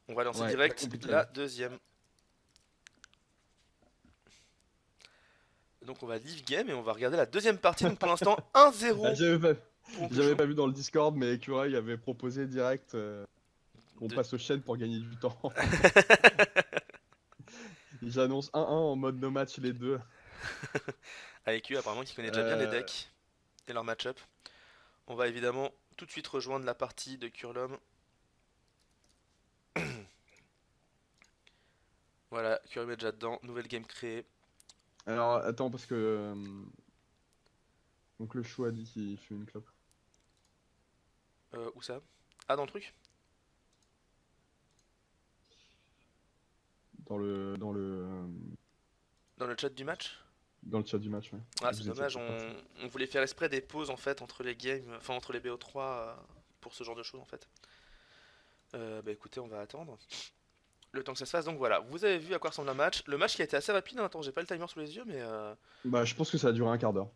On va lancer Ouais, très direct compliqué. la deuxième. Donc on va leave game et on va regarder la deuxième partie, donc pour l'instant Ah, 1-0 pour Oncle j'avais Chou. pas vu dans le Discord, mais Écureuil avait proposé direct qu'on De- passe aux chaînes pour gagner du temps. J'annonce 1-1 en mode no match les deux. Avec eux apparemment qui connaît déjà bien les Euh, decks et leur match-up. On va évidemment tout de suite rejoindre la partie de Curlum. Voilà, Curlum est déjà dedans, nouvelle game créée. Alors, attends, parce que. Donc, le chou a dit qu'il fume une clope. Où ça? Ah, dans le truc? Dans le chat du match? Dans le chat du match, ouais. Ah, c'est Vous étiez dommage, peut-être parti. on voulait faire exprès des pauses en fait entre les games, enfin entre les BO3 pour ce genre de choses en fait. Bah écoutez, on va attendre le temps que ça se fasse. Donc voilà, vous avez vu à quoi ressemble un match. Le match qui a été assez rapide, hein. Attends, j'ai pas le timer sous les yeux, mais Bah, je pense que ça a duré un quart d'heure.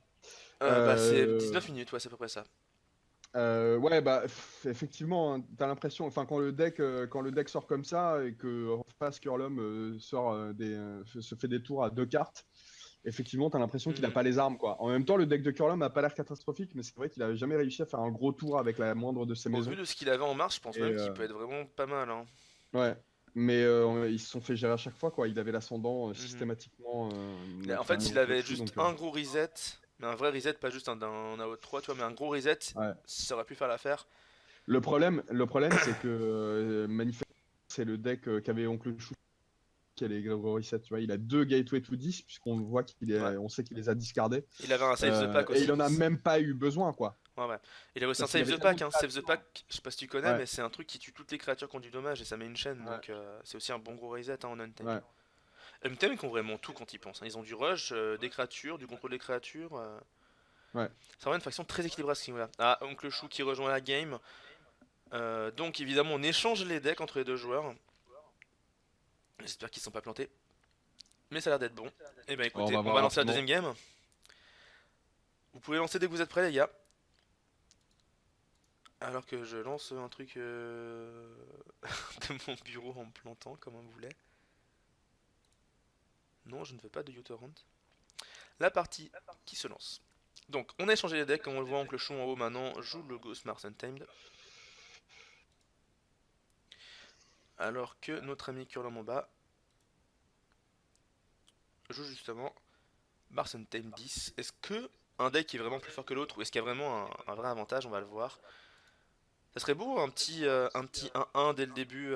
bah c'est Euh, 19 minutes, ouais, c'est à peu près ça. ouais, bah, effectivement, hein, t'as l'impression, enfin, quand le deck sort comme ça et que en face Curlum sort se fait des tours à deux cartes, effectivement, t'as l'impression qu'il a Mhm. pas les armes, quoi. En même temps, le deck de Curlum a pas l'air catastrophique, mais c'est vrai qu'il a jamais réussi à faire un gros tour avec la moindre de ses Au vu maisons. de ce qu'il avait en marche, je pense Et même qu'il peut être vraiment pas mal, hein. ouais, mais ils se sont fait gérer à chaque fois, quoi. Il avait l'ascendant Mhm. systématiquement, Mais en enfin, fait, s'il Oncle avait Chou, juste donc un gros reset, mais un vrai reset, pas juste un AO3, tu vois, mais un gros reset, ouais. ça aurait pu faire l'affaire. Le problème, c'est que manifestement, c'est le deck qu'avait Oncle Chou qui a les gros resets, tu vois. Il a deux Gateway to 10, puisqu'on le voit Ouais. on sait qu'il les a discardés. Il avait un Save the Pack Et il aussi. en a même pas eu besoin, quoi. Ouais, ouais. Il avait aussi un Parce qu'il Save avait the tellement Pack, de hein. Save the créatures. Pack, je sais pas si tu connais, Ouais, mais c'est un truc qui tue toutes les créatures qui ont du dommage et ça met une chaîne, ouais, donc c'est aussi un bon gros reset hein, en Untamed. ouais. Untamed, ils ont vraiment tout quand ils pensent, hein. Ils ont du rush, des créatures, du contrôle des créatures. Ouais. C'est vraiment une faction très équilibrée à ce niveau-là. Ah, Oncle Chou qui rejoint la game. Donc évidemment, on échange les decks entre les deux joueurs. J'espère qu'ils ne sont pas plantés. Mais ça a l'air d'être bon. Et ben Alors, on écoutez, va on voir va lancer la rapidement. deuxième game. Vous pouvez lancer dès que vous êtes prêts, les gars. Alors que je lance un truc de mon bureau en me plantant comme on voulait. Non, je ne veux pas de uTorrent. La partie qui se lance. Donc, on a échangé les decks, comme on le voit, Oncle Chou en haut maintenant joue le Ghost Mars Untamed. Alors que notre ami Curlum en bas joue justement Mars Untamed 10. Est-ce que un deck est vraiment plus fort que l'autre ou est-ce qu'il y a vraiment un vrai avantage? On va le voir. Ça serait beau un petit 1-1 dès le début,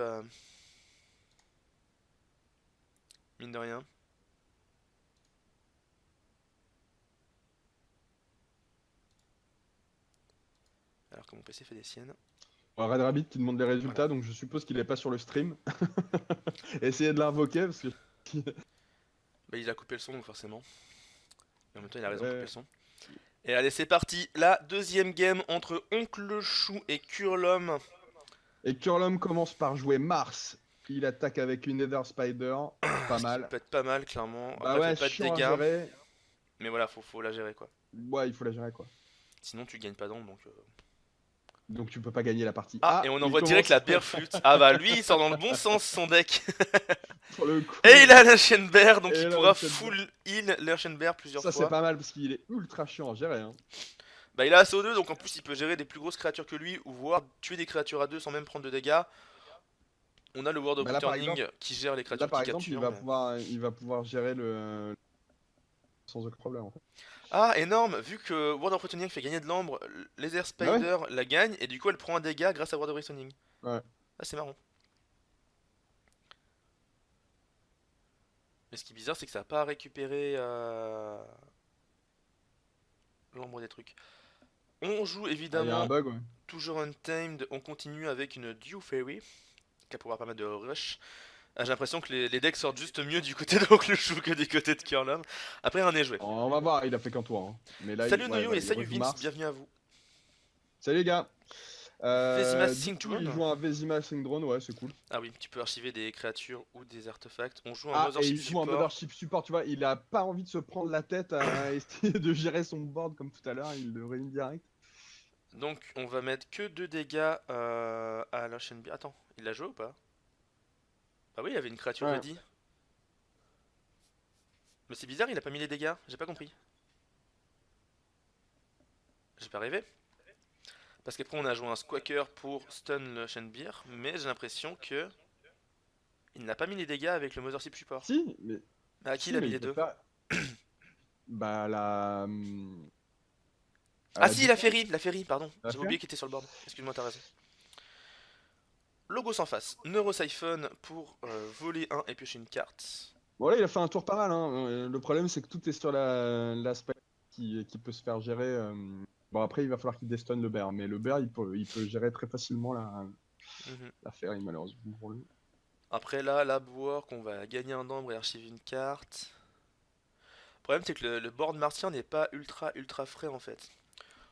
mine de rien. Alors que mon PC fait des siennes. Red Rabbit qui demande des résultats, donc je suppose qu'il est pas sur le stream. Essayez de l'invoquer parce que. Bah, il a coupé le son donc forcément. Et en même temps il a raison de couper Ouais. le son. Et allez c'est parti, la deuxième game entre Oncle Chou et Curlum. Et Curlum commence par jouer Mars. Il attaque avec une Nether Spider, pas Ce qui mal. peut être pas mal clairement. Bah Après ouais, fait pas de chiant à dégâts. gérer. Mais voilà, faut la gérer quoi. Ouais, il faut la gérer quoi. Sinon tu gagnes pas d'ombre donc... Donc tu peux pas gagner la partie. Ah, et on il envoie direct la commence Bearflute. Ah bah lui il sort dans le bon sens son deck. pour le coup. Et il a la chaîne bear donc Et il là, pourra la chaîne full heal la chaîne bear plusieurs Ça c'est fois. pas mal parce qu'il est ultra chiant à gérer. Hein. Bah il a ASO2 donc en plus il peut gérer des plus grosses créatures que lui ou voire tuer des créatures à 2 sans même prendre de dégâts. On a le World of Bah là, par Returning exemple- qui gère les Là créatures par qui exemple, capturent. Mais... il va pouvoir gérer le sans aucun problème en fait. Ah énorme, vu que World of Returning fait gagner de l'ambre, Laser Ah ouais. Spider la gagne et du coup elle prend un dégât grâce à World of Returning. Ouais. Ah c'est marrant. Mais ce qui est bizarre c'est que ça n'a pas récupéré l'ombre des trucs. On joue Ah, il y a un évidemment bug ouais. toujours Untamed, on continue avec une Dew Fairy qui va pouvoir permettre de rush. Ah, j'ai l'impression que les decks sortent juste mieux du côté de Oncle Chou que du côté de Curlum. Après rien n'est joué. On va voir, il a fait qu'un tour. Hein. Mais là, Salut ouais, Noyo voilà, et il salut rejoue Vince, Mars. bienvenue à vous. Salut les gars. Vesimas Du coup, Synchrone. il joue un Vezima Synchrone, ouais, c'est cool. Ah oui, tu peux archiver des créatures ou des artefacts. On joue un Ah, et Mothership il joue un Support. Mothership Support, tu vois, il a pas envie de se prendre la tête à essayer de gérer son board comme tout à l'heure, il le réunit direct. Donc on va mettre que 2 dégâts à la chaîne. Attends, il l'a joué ou pas? Ah oui, il avait une créature Ouais. ready. Mais c'est bizarre, il a pas mis les dégâts, j'ai pas compris. J'ai pas rêvé. Parce qu'après on a joué un Squawker pour stun le Shenbeer, mais j'ai l'impression que il n'a pas mis les dégâts avec le Mothership Support. Si, mais. À qui si, il a mais mis les peut deux? faire- Bah, la. Ah si, la Ferry, pardon. La J'avais Ferry oublié qu'il était sur le board. Excuse-moi, t'as raison. Logos en face. Neurosyphon pour voler un et piocher une carte. Bon, là, il a fait un tour pas mal, hein. Le problème, c'est que tout est sur la spell qui peut se faire gérer. Bon, après, il va falloir qu'il destun le bear, mais le bear, il peut gérer très facilement Mhm. la Ferry, malheureusement pour lui. Après là, la work, on va gagner un nombre et archiver une carte. Le problème c'est que le board martien n'est pas ultra frais en fait.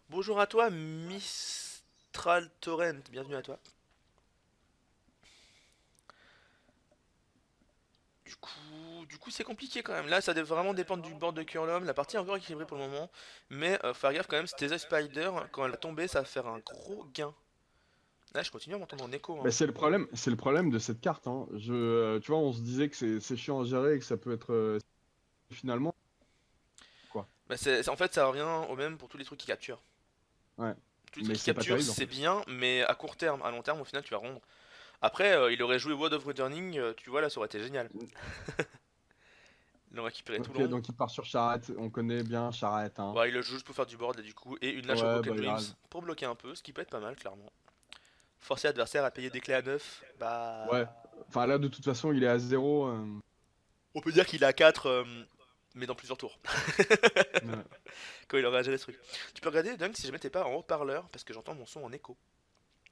Bonjour à toi, Mistral Torrent, bienvenue à toi. Du coup c'est compliqué quand même. Là ça doit vraiment dépendre du board de Curlum. La partie est encore équilibrée pour le moment. Mais faut faire gaffe quand même, Stesa Spider, quand elle va tomber, ça va faire un gros gain. Là je continue à m'entendre en écho. Hein. Mais c'est le problème de cette carte. Hein. Tu vois, on se disait que c'est chiant à gérer et que ça peut être finalement. Bah, en fait ça revient au même pour tous les trucs qui capturent. Ouais. Tous les Mais trucs qui c'est pas capturent terrible, en c'est fait. bien, mais à court terme, à long terme au final tu vas rondre. Après il aurait joué World of Returning, tu vois là ça aurait été génial. Il aurait récupéré tout Ok, long. donc il part sur Charrette. On connaît bien Charrette. Hein. Ouais, il le joue juste pour faire du board là du coup, et une lâche au Ouais, Broken bah, il a Dreams raison. pour bloquer un peu, ce qui peut être pas mal clairement. Forcer l'adversaire à payer des clés à 9, bah... Ouais. Enfin, là, de toute façon, il est à 0. On peut dire qu'il est à 4, mais dans plusieurs tours, Ouais. quand il aura géré ce truc. Tu peux regarder Dunk si jamais t'es pas en haut-parleur, parce que j'entends mon son en écho.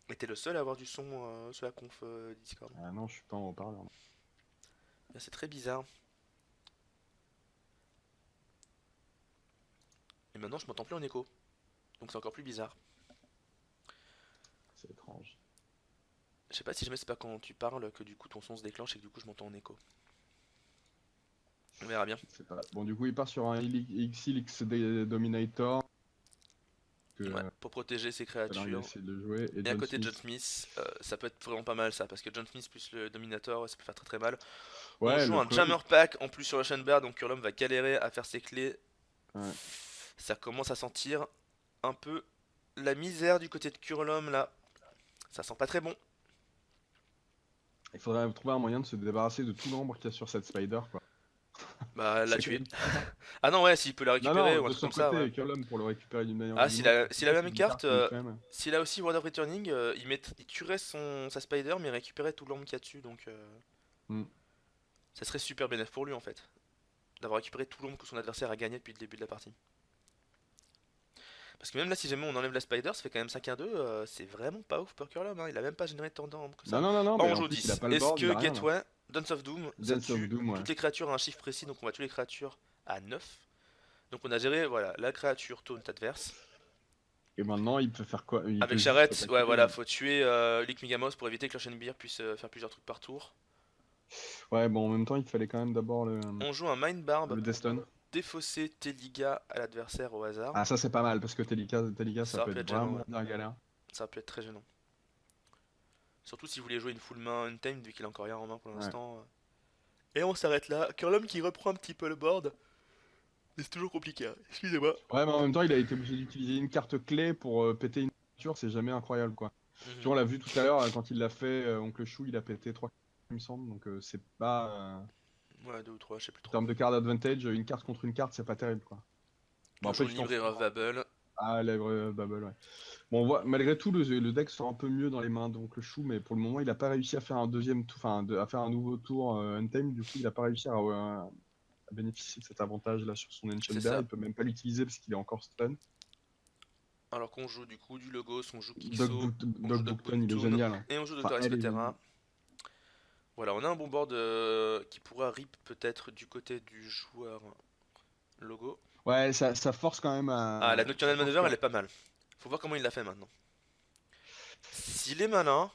Et t'es le seul à avoir du son sur la conf Discord. Ah non, je suis pas en haut-parleur. Là, c'est très bizarre. Et maintenant je m'entends plus en écho. Donc c'est encore plus bizarre. C'est étrange. Je sais pas si jamais c'est pas quand tu parles que du coup ton son se déclenche et que du coup je m'entends en écho. On verra bien. C'est pas... Bon, du coup, il part sur un Xilix Dominator. que Ouais, pour protéger ses il va créatures. essayer de le jouer. Et Et à John côté de John Smith. Smith, ça peut être vraiment pas mal ça, parce que John Smith plus le Dominator, ça peut faire très très mal. On Ouais, joue le un Curlum. Jammer Pack en plus sur le Shenbear, donc Kurlum va galérer à faire ses clés. Ouais. Ça commence à sentir un peu la misère du côté de Kurlum là. Ça sent pas très bon. Il faudrait trouver un moyen de se débarrasser de tout l'ombre qu'il y a sur cette Spider, quoi. Bah, la C'est tuer. quand même- Ah non, ouais, s'il peut la Non, récupérer non, ou un de truc son comme ça, ouais. côté, Curlum, pour le récupérer d'une manière ou Ah, d'une s'il autre. a, Parce s'il que a la c'est même une carte, qui est quand même- s'il a aussi Word of Returning, il tuerait sa Spider, mais il récupérait tout l'ombre qu'il y a dessus, donc Hmm. ça serait super bénéf pour lui en fait. D'avoir récupéré tout l'ombre que son adversaire a gagné depuis le début de la partie. Parce que même là, si jamais on enlève la Spider, ça fait quand même 5-1-2, c'est vraiment pas ouf pour Curlum, hein. Il a même pas généré tant d'ombre que ça. Non, non, non, non, Oh, mais on en joue plus, il a 10. pas le Est-ce board, il que a rien, là. Gateway, Dance of Doom, ça Dance of tue Doom, ouais. toutes les créatures à un chiffre précis, donc on va tuer les créatures à 9. Donc on a géré voilà, la créature taunt adverse. Et maintenant, il peut faire quoi? Il peut Avec juste Charrette, attaquer, ouais voilà, faut tuer Lick Megamos pour éviter que l'Oceanbeer puisse faire plusieurs trucs par tour. Ouais, bon, en même temps, il fallait quand même d'abord On joue un Mind Barb le pour Deston. défausser Teliga à l'adversaire au hasard. Ah, ça, c'est pas mal, parce que Telika, Ça ça peut peut être être gênant, vraiment ouais. bien galère. Ça peut être très gênant. Surtout si vous voulez jouer une full main Untamed vu qu'il a encore rien en main pour l'instant. Et on s'arrête là. Curlum qui reprend un petit peu le board. Mais c'est toujours compliqué, hein. Excusez-moi. Ouais, mais en même temps, il a été obligé d'utiliser une carte clé pour péter une créature, c'est jamais incroyable, quoi. Tu vois, on l'a vu tout à l'heure, quand il l'a fait, Oncle Chou, il a pété 3 il me semble, donc c'est pas... Ouais, 2 ou 3, je sais plus En trop. termes de card advantage, une carte contre une carte, c'est pas terrible, quoi. On après, joue tu t'en Library of Babel. Ah, lèvre Bubble, ouais. Bon, on voit, malgré tout, le deck sort un peu mieux dans les mains d'Oncle Chou, mais pour le moment, il a pas réussi à faire un deuxième tour, enfin, à faire un nouveau tour Untamed, du coup, il a pas réussi à bénéficier de cet avantage-là sur son Ancient C'est Bear, ça. il peut même pas l'utiliser parce qu'il est encore stun. Alors qu'on joue du coup du Logos, on joue Doc, Kixo, on joue Doc Doc Bookton, il est Booktoon, génial. Hein. et on joue Enfin, Dr. elle est Esfetera. Voilà, on a un bon board qui pourra rip peut-être du côté du joueur Logo. Ouais, ça force quand même à... Ah, la Nocturnal ça force Maneuver, quand- elle est pas mal. Faut voir comment il l'a fait maintenant. S'il est malin,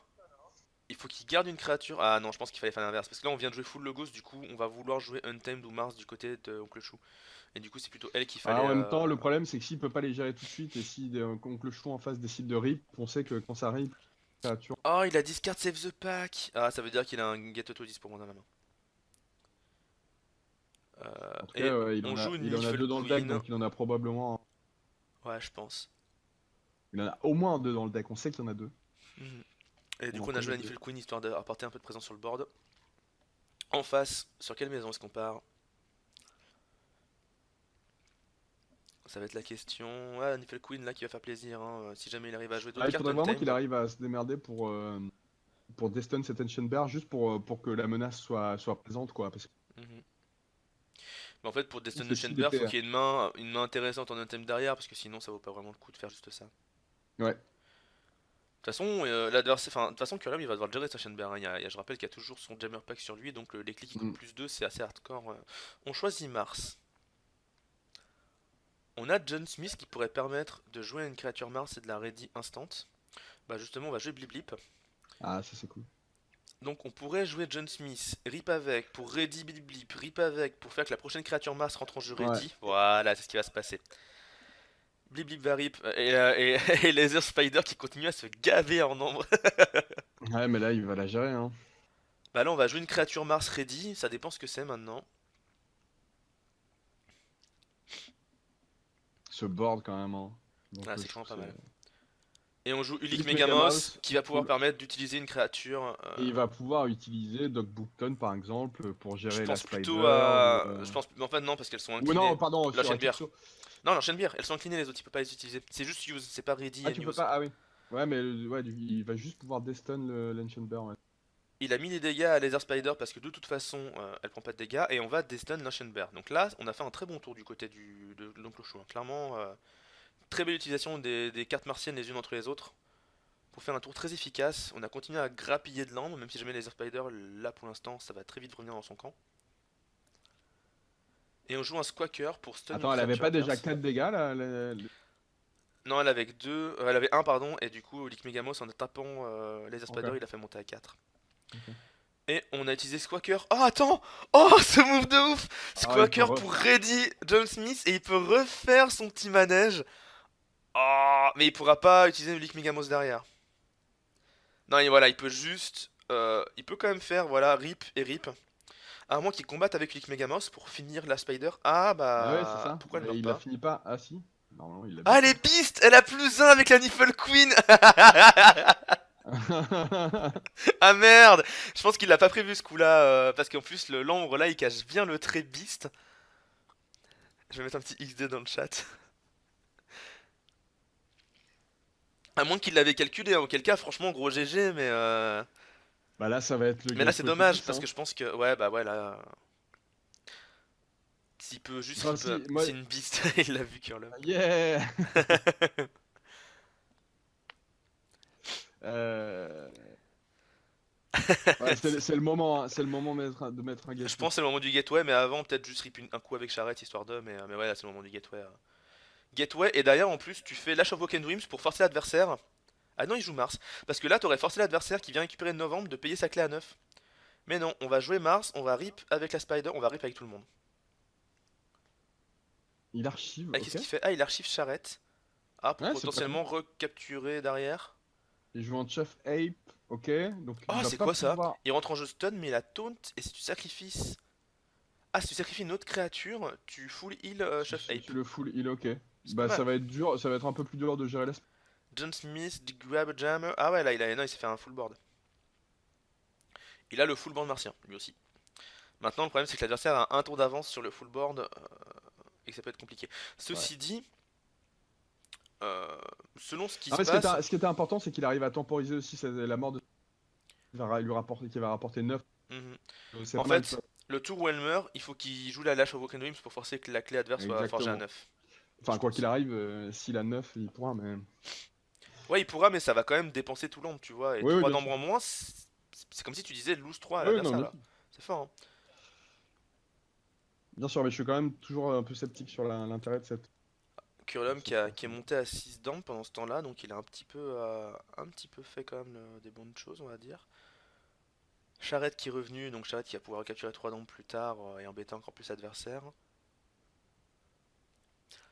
il faut qu'il garde une créature. Ah non, je pense qu'il fallait faire l'inverse. Parce que là, on vient de jouer full Logos, du coup, on va vouloir jouer Untamed ou Mars du côté de Oncle Chou. Et du coup, c'est plutôt elle qu'il fallait. Ah, en même temps, le problème, c'est que s'il peut pas les gérer tout de suite, et si Oncle Chou en face décide de rip, on sait que quand ça rip, créature... Oh, il a discard Save the Pack. Ah, ça veut dire qu'il a un Get Auto 10 pour moi dans la main. En tout Et cas, ouais, on joue une il en a Niflqueen. deux dans le deck, donc il en a probablement... Ouais, je pense. Il en a au moins deux dans le deck, on sait qu'il y en a deux. Mhm. Et du On coup, en on a joué la connaît deux. Niflqueen histoire d'apporter un peu de présence sur le board. En face, sur quelle maison est-ce qu'on part? Ça va être la question. Ah, la Niflqueen là qui va faire plaisir, hein, si jamais il arrive à jouer d'autres Ah, il cartes faudrait vraiment qu'il Untamed. arrive à se démerder pour destun cette Ancient Bear, juste pour que la menace soit présente, quoi. Parce que Mhm. Mais en fait, pour Destin c'est the s'il Chamber, faut était- qu'il y ait une main intéressante en Untamed derrière, parce que sinon ça vaut pas vraiment le coup de faire juste ça. Ouais. De toute façon, l'adversaire, enfin, de toute façon, Curlum il va devoir gérer sa Chamber, hein. Je rappelle qu'il y a toujours son Jammer Pack sur lui, donc les clics qui coûtent plus 2, c'est assez hardcore. On choisit Mars. On a John Smith qui pourrait permettre de jouer à une créature Mars et de la ready instant. Bah justement, on va jouer Blip Blip. Ah, ça c'est cool. Donc on pourrait jouer John Smith, rip avec pour ready Blip Blip, rip avec pour faire que la prochaine créature Mars rentre en jeu ready. Voilà, c'est ce qui va se passer. Blip Blip va rip et Laser Spider qui continue à se gaver en nombre. Ouais, mais là, il va la gérer, hein. Bah là on va jouer une créature Mars ready, ça dépend ce que c'est maintenant. Ce board, quand même, hein. Donc, Ah, c'est je vraiment trouve pas que mal. Et on joue Ulik Ulik Megamos Megamouse, qui va pouvoir cool. permettre d'utiliser une créature. Et il va pouvoir utiliser Doc Bookton, par exemple, pour Je gérer la pense Spider. plutôt à. Je pense. En fait, non, parce qu'elles sont Ou inclinées. non, pardon, La sur chaîne bière. Akitsu. Non, l'enchaîne bière, elles sont inclinées les autres, il peut pas les utiliser. C'est juste use, c'est pas ready Ah, and tu peux use. pas, ah oui. Ouais, mais ouais, il va juste pouvoir destun l'Ancient Bear, ouais. Il a mis des dégâts à Laser Spider parce que de toute façon elle prend pas de dégâts et on va destun l'Ancient Bear. Donc là on a fait un très bon tour du côté de l'Oncle Chou, hein. Clairement très belle utilisation des cartes martiennes les unes entre les autres pour faire un tour très efficace. On a continué à grappiller de l'ambre, même si jamais Laser Spider là pour l'instant ça va très vite revenir dans son camp. Et on joue un Squawker pour stun. Attends, elle avait pas déjà 4 dégâts là Non, elle avait que 2, elle avait 1 pardon, et du coup Lick Megamos en tapant Laser Spider Ok. il a fait monter à 4. Ok. Et on a utilisé Squawker. Oh attends! Oh ce move de ouf! Ah, Squawker il peut pour ready John Smith et il peut refaire son petit manège. Oh Oh, mais il pourra pas utiliser le Leak Megamos derrière. Non, et voilà, il peut juste. Il peut quand même faire, voilà, rip et rip. À moins qu'il combatte avec Leak Megamos pour finir la Spider. Ah Ah ouais, c'est bah. ça. Pourquoi elle Mais meurt il la pas? finit pas. Ah si. Normalement, il l'a Ah, bute, les pistes! Elle a plus un avec la Nifle Queen! hein. Ah merde! Je pense qu'il l'a pas prévu ce coup-là. Parce qu'en plus, l'ombre là, il cache bien le trait beast. Je vais mettre un petit XD dans le chat. À moins qu'il l'avait calculé, hein, auquel cas, franchement, gros GG, Bah là, ça va être le mais là, c'est gateway to dommage, beast, parce hein. que je pense que. Ouais, bah ouais, là. S'il peut juste Enfin, rip. si, moi. C'est une beast, il l'a vu, Curlum. Yeah! Euh, Ouais, c'est le moment, hein, c'est le moment de mettre un Je gateway. pense que c'est le moment du gateway, mais avant, peut-être juste rip un coup avec Charrette, histoire de. Mais ouais, là, c'est le moment du gateway. Gateway, et d'ailleurs, en plus, tu fais Lash of Woken Dreams pour forcer l'adversaire. Ah non, il joue Mars. Parce que là, t'aurais forcé l'adversaire qui vient récupérer Novembre de payer sa clé à 9. Mais non, on va jouer Mars, on va rip avec la Spider, on va rip avec tout le monde. Il archive, Ah, ok. qu'est-ce qu'il fait? Ah, il archive Charrette. Ah, pour Ouais, c'est pas con. potentiellement recapturer derrière. Il joue en Chef Ape, ok. Donc il Oh, va c'est pas quoi ça? pouvoir. Il rentre en jeu stun, mais il a taunt. Et si tu sacrifies. Ah, si tu sacrifies une autre créature, tu full heal Chef Tu Ape. le full heal, ok. C'est pas Bah ça mal. va être dur, ça va être un peu plus dur de gérer l'esprit. John Smith, Grab Jammer. Ah ouais, là, non, il s'est fait un full board. Il a le full board martien, lui aussi. Maintenant, le problème, c'est que l'adversaire a un tour d'avance sur le full board et que ça peut être compliqué. Ouais. Ceci dit, euh, selon ce qui Ah, se mais passe. ce qui était important, c'est qu'il arrive à temporiser aussi la mort de. Qui va rapporter 9. Mhm. C'est En pas mal, tu fait, le tour où elle meurt, il faut qu'il joue la Lash of Woken Dreams pour forcer que la clé adverse vois. soit forgée à Exactement. 9. Enfin, Je quoi qu'il pense. arrive, s'il a 9, il pourra, mais. Ouais, il pourra, mais ça va quand même dépenser tout l'ombre, tu vois. Et Oui, oui, 3 bien d'ombre sûr. en moins, c'est comme si tu disais lose 3 à Oui, non, l'adversaire bien là. sûr. C'est fort, hein. Bien sûr, mais je suis quand même toujours un peu sceptique sur l'intérêt de Curlum cette qui est créature. monté à 6 d'ambre pendant ce temps-là, donc il a un petit peu fait quand même des bonnes choses, on va dire. Charrette qui est revenu, donc Charrette qui va pouvoir capturer 3 d'ombre plus tard et embêter encore plus l'adversaire.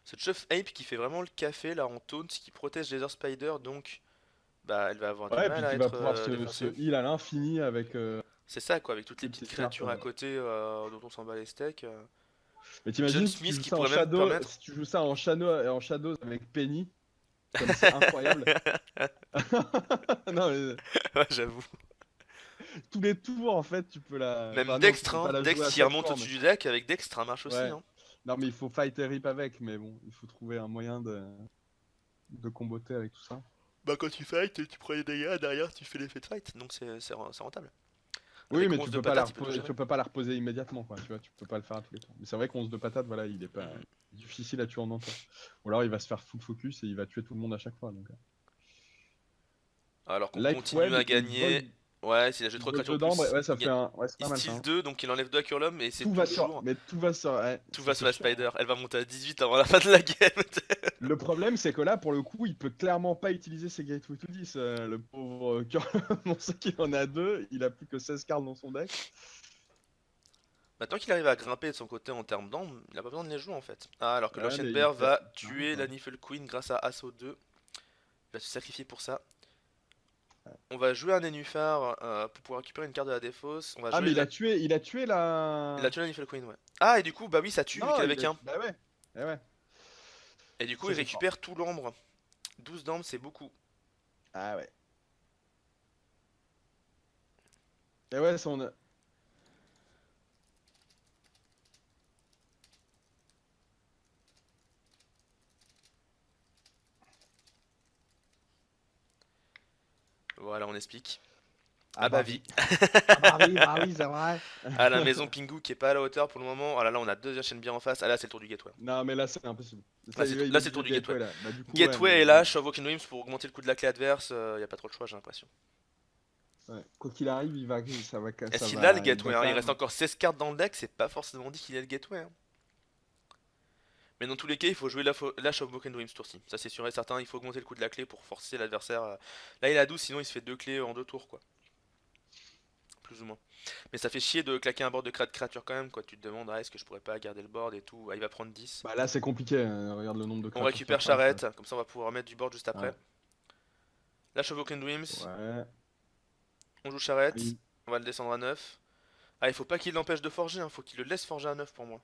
Ce Chef Ape qui fait vraiment le café là en taunt, qui protège les Earth Spider, donc bah elle va avoir du Ouais, et mal puis à qui va être pouvoir se défoncée. heal à l'infini avec C'est ça quoi, avec toutes les les petites petites cartes. créatures à côté dont on s'en bat les steaks. Mais John t'imagines si tu Smith joues qui ça en pourrait même Shadow, permettre. si tu joues ça en Shadows avec Penny, comme c'est incroyable. Non, mais Ouais, j'avoue. tous les tours en fait, tu peux la. Même Enfin non, tu Dextre, peux pas hein. la jouer Dextre à qui chaque remonte tour, mais au-dessus du deck avec Dextre, ça marche aussi, ouais. hein. Non, mais il faut fight et rip avec, mais bon, il faut trouver un moyen de comboter avec tout ça. Bah quand tu fight, tu prends les dégâts, derrière tu fais l'effet de fight, donc c'est rentable. Oui, Avec mais 11 de patates, il peut tout gérer. tu peux pas la reposer immédiatement, quoi. Tu vois, tu peux pas le faire à tous les tours. Mais c'est vrai qu'11 de patate, voilà, il est pas Mhm. difficile à tuer en un tour. Ou alors il va se faire full focus et il va tuer tout le monde à chaque fois. Donc. Alors qu'on continue Lightweb, à gagner. Ouais, s'il a joué 3 il vole créatures en dedans, plus, ouais, ça fait un. Ouais, c'est il pas mal ça. steal Hein. 2, donc il enlève 2 à Curlum, et c'est Tout va sur. toujours. Mais tout va sur. Ouais, Tout ça va sur fait la chiant. Spider, elle va monter à 18 avant la fin de la game. Le problème, c'est que là, pour le coup, il peut clairement pas utiliser ses Gateway to 10. Le pauvre on sait qu'il en a deux, il a plus que 16 cartes dans son deck. Maintenant qu'il arrive à grimper de son côté en termes d'âme, il a pas besoin de les jouer en fait. Ah, alors que Ouais, l'Ocean mais Bear va il tuer arrive, la hein. Nifle Queen grâce à Assaut 2. Il va se sacrifier pour ça. On va jouer un Nénuphar pour pouvoir récupérer une carte de la défausse. On va Ah, jouer mais la... il a tué Il a la. tué la Nifle Queen, ouais. Ah, et du coup, bah oui, ça tue vu Non, qu'il avait qu'un. Bah ouais. Eh ouais. Et du coup, Ça, il c'est fort. récupère tout l'ombre. 12 d'ambre, c'est beaucoup. Ah ouais. Et ouais, ça, on a. Voilà, on explique. Ah Ah bah bah vie. oui. Bah oui, c'est vrai. À la maison Pingu qui est pas à la hauteur pour le moment. Ah là, là, on a deux chaînes bien en face. Ah là, c'est le tour du gateway. Non, mais là, c'est impossible. Là, Ça, il va là, c'est le utiliser tour le du gateway. gateway là. Bah, du coup, ouais, Gateway mais. et là, Shove Walking Dreams pour augmenter le coût de la clé adverse. Y a pas trop de choix, j'ai l'impression. Ouais. Quoi qu'il arrive, ça va, Et ça s'il a le va, il gateway, va hein, quand il reste même. encore 16 cartes dans le deck, c'est pas forcément dit qu'il a le gateway. Hein. Mais dans tous les cas, il faut jouer la Shove Walking Dreams ce tour-ci. Ça, c'est sûr et certain. Il faut augmenter le coût de la clé pour forcer l'adversaire. Là, il a 12, sinon il se fait deux clés en deux tours, quoi. plus ou moins. Mais ça fait chier de claquer un board de créature quand même, quoi. Tu te demandes, ah, est-ce que je pourrais pas garder le board et tout. Ah, il va prendre 10. Bah là, c'est compliqué. Regarde le nombre de On créatures qu'il y a récupère après, charrette, comme ça on va pouvoir mettre du board juste après. Ouais. Là, Shovoken Dreams, Ouais. on joue charrette, Il- on va le descendre à 9. Ah, il faut pas qu'il l'empêche de forger, hein, faut qu'il le laisse forger à 9 pour moi.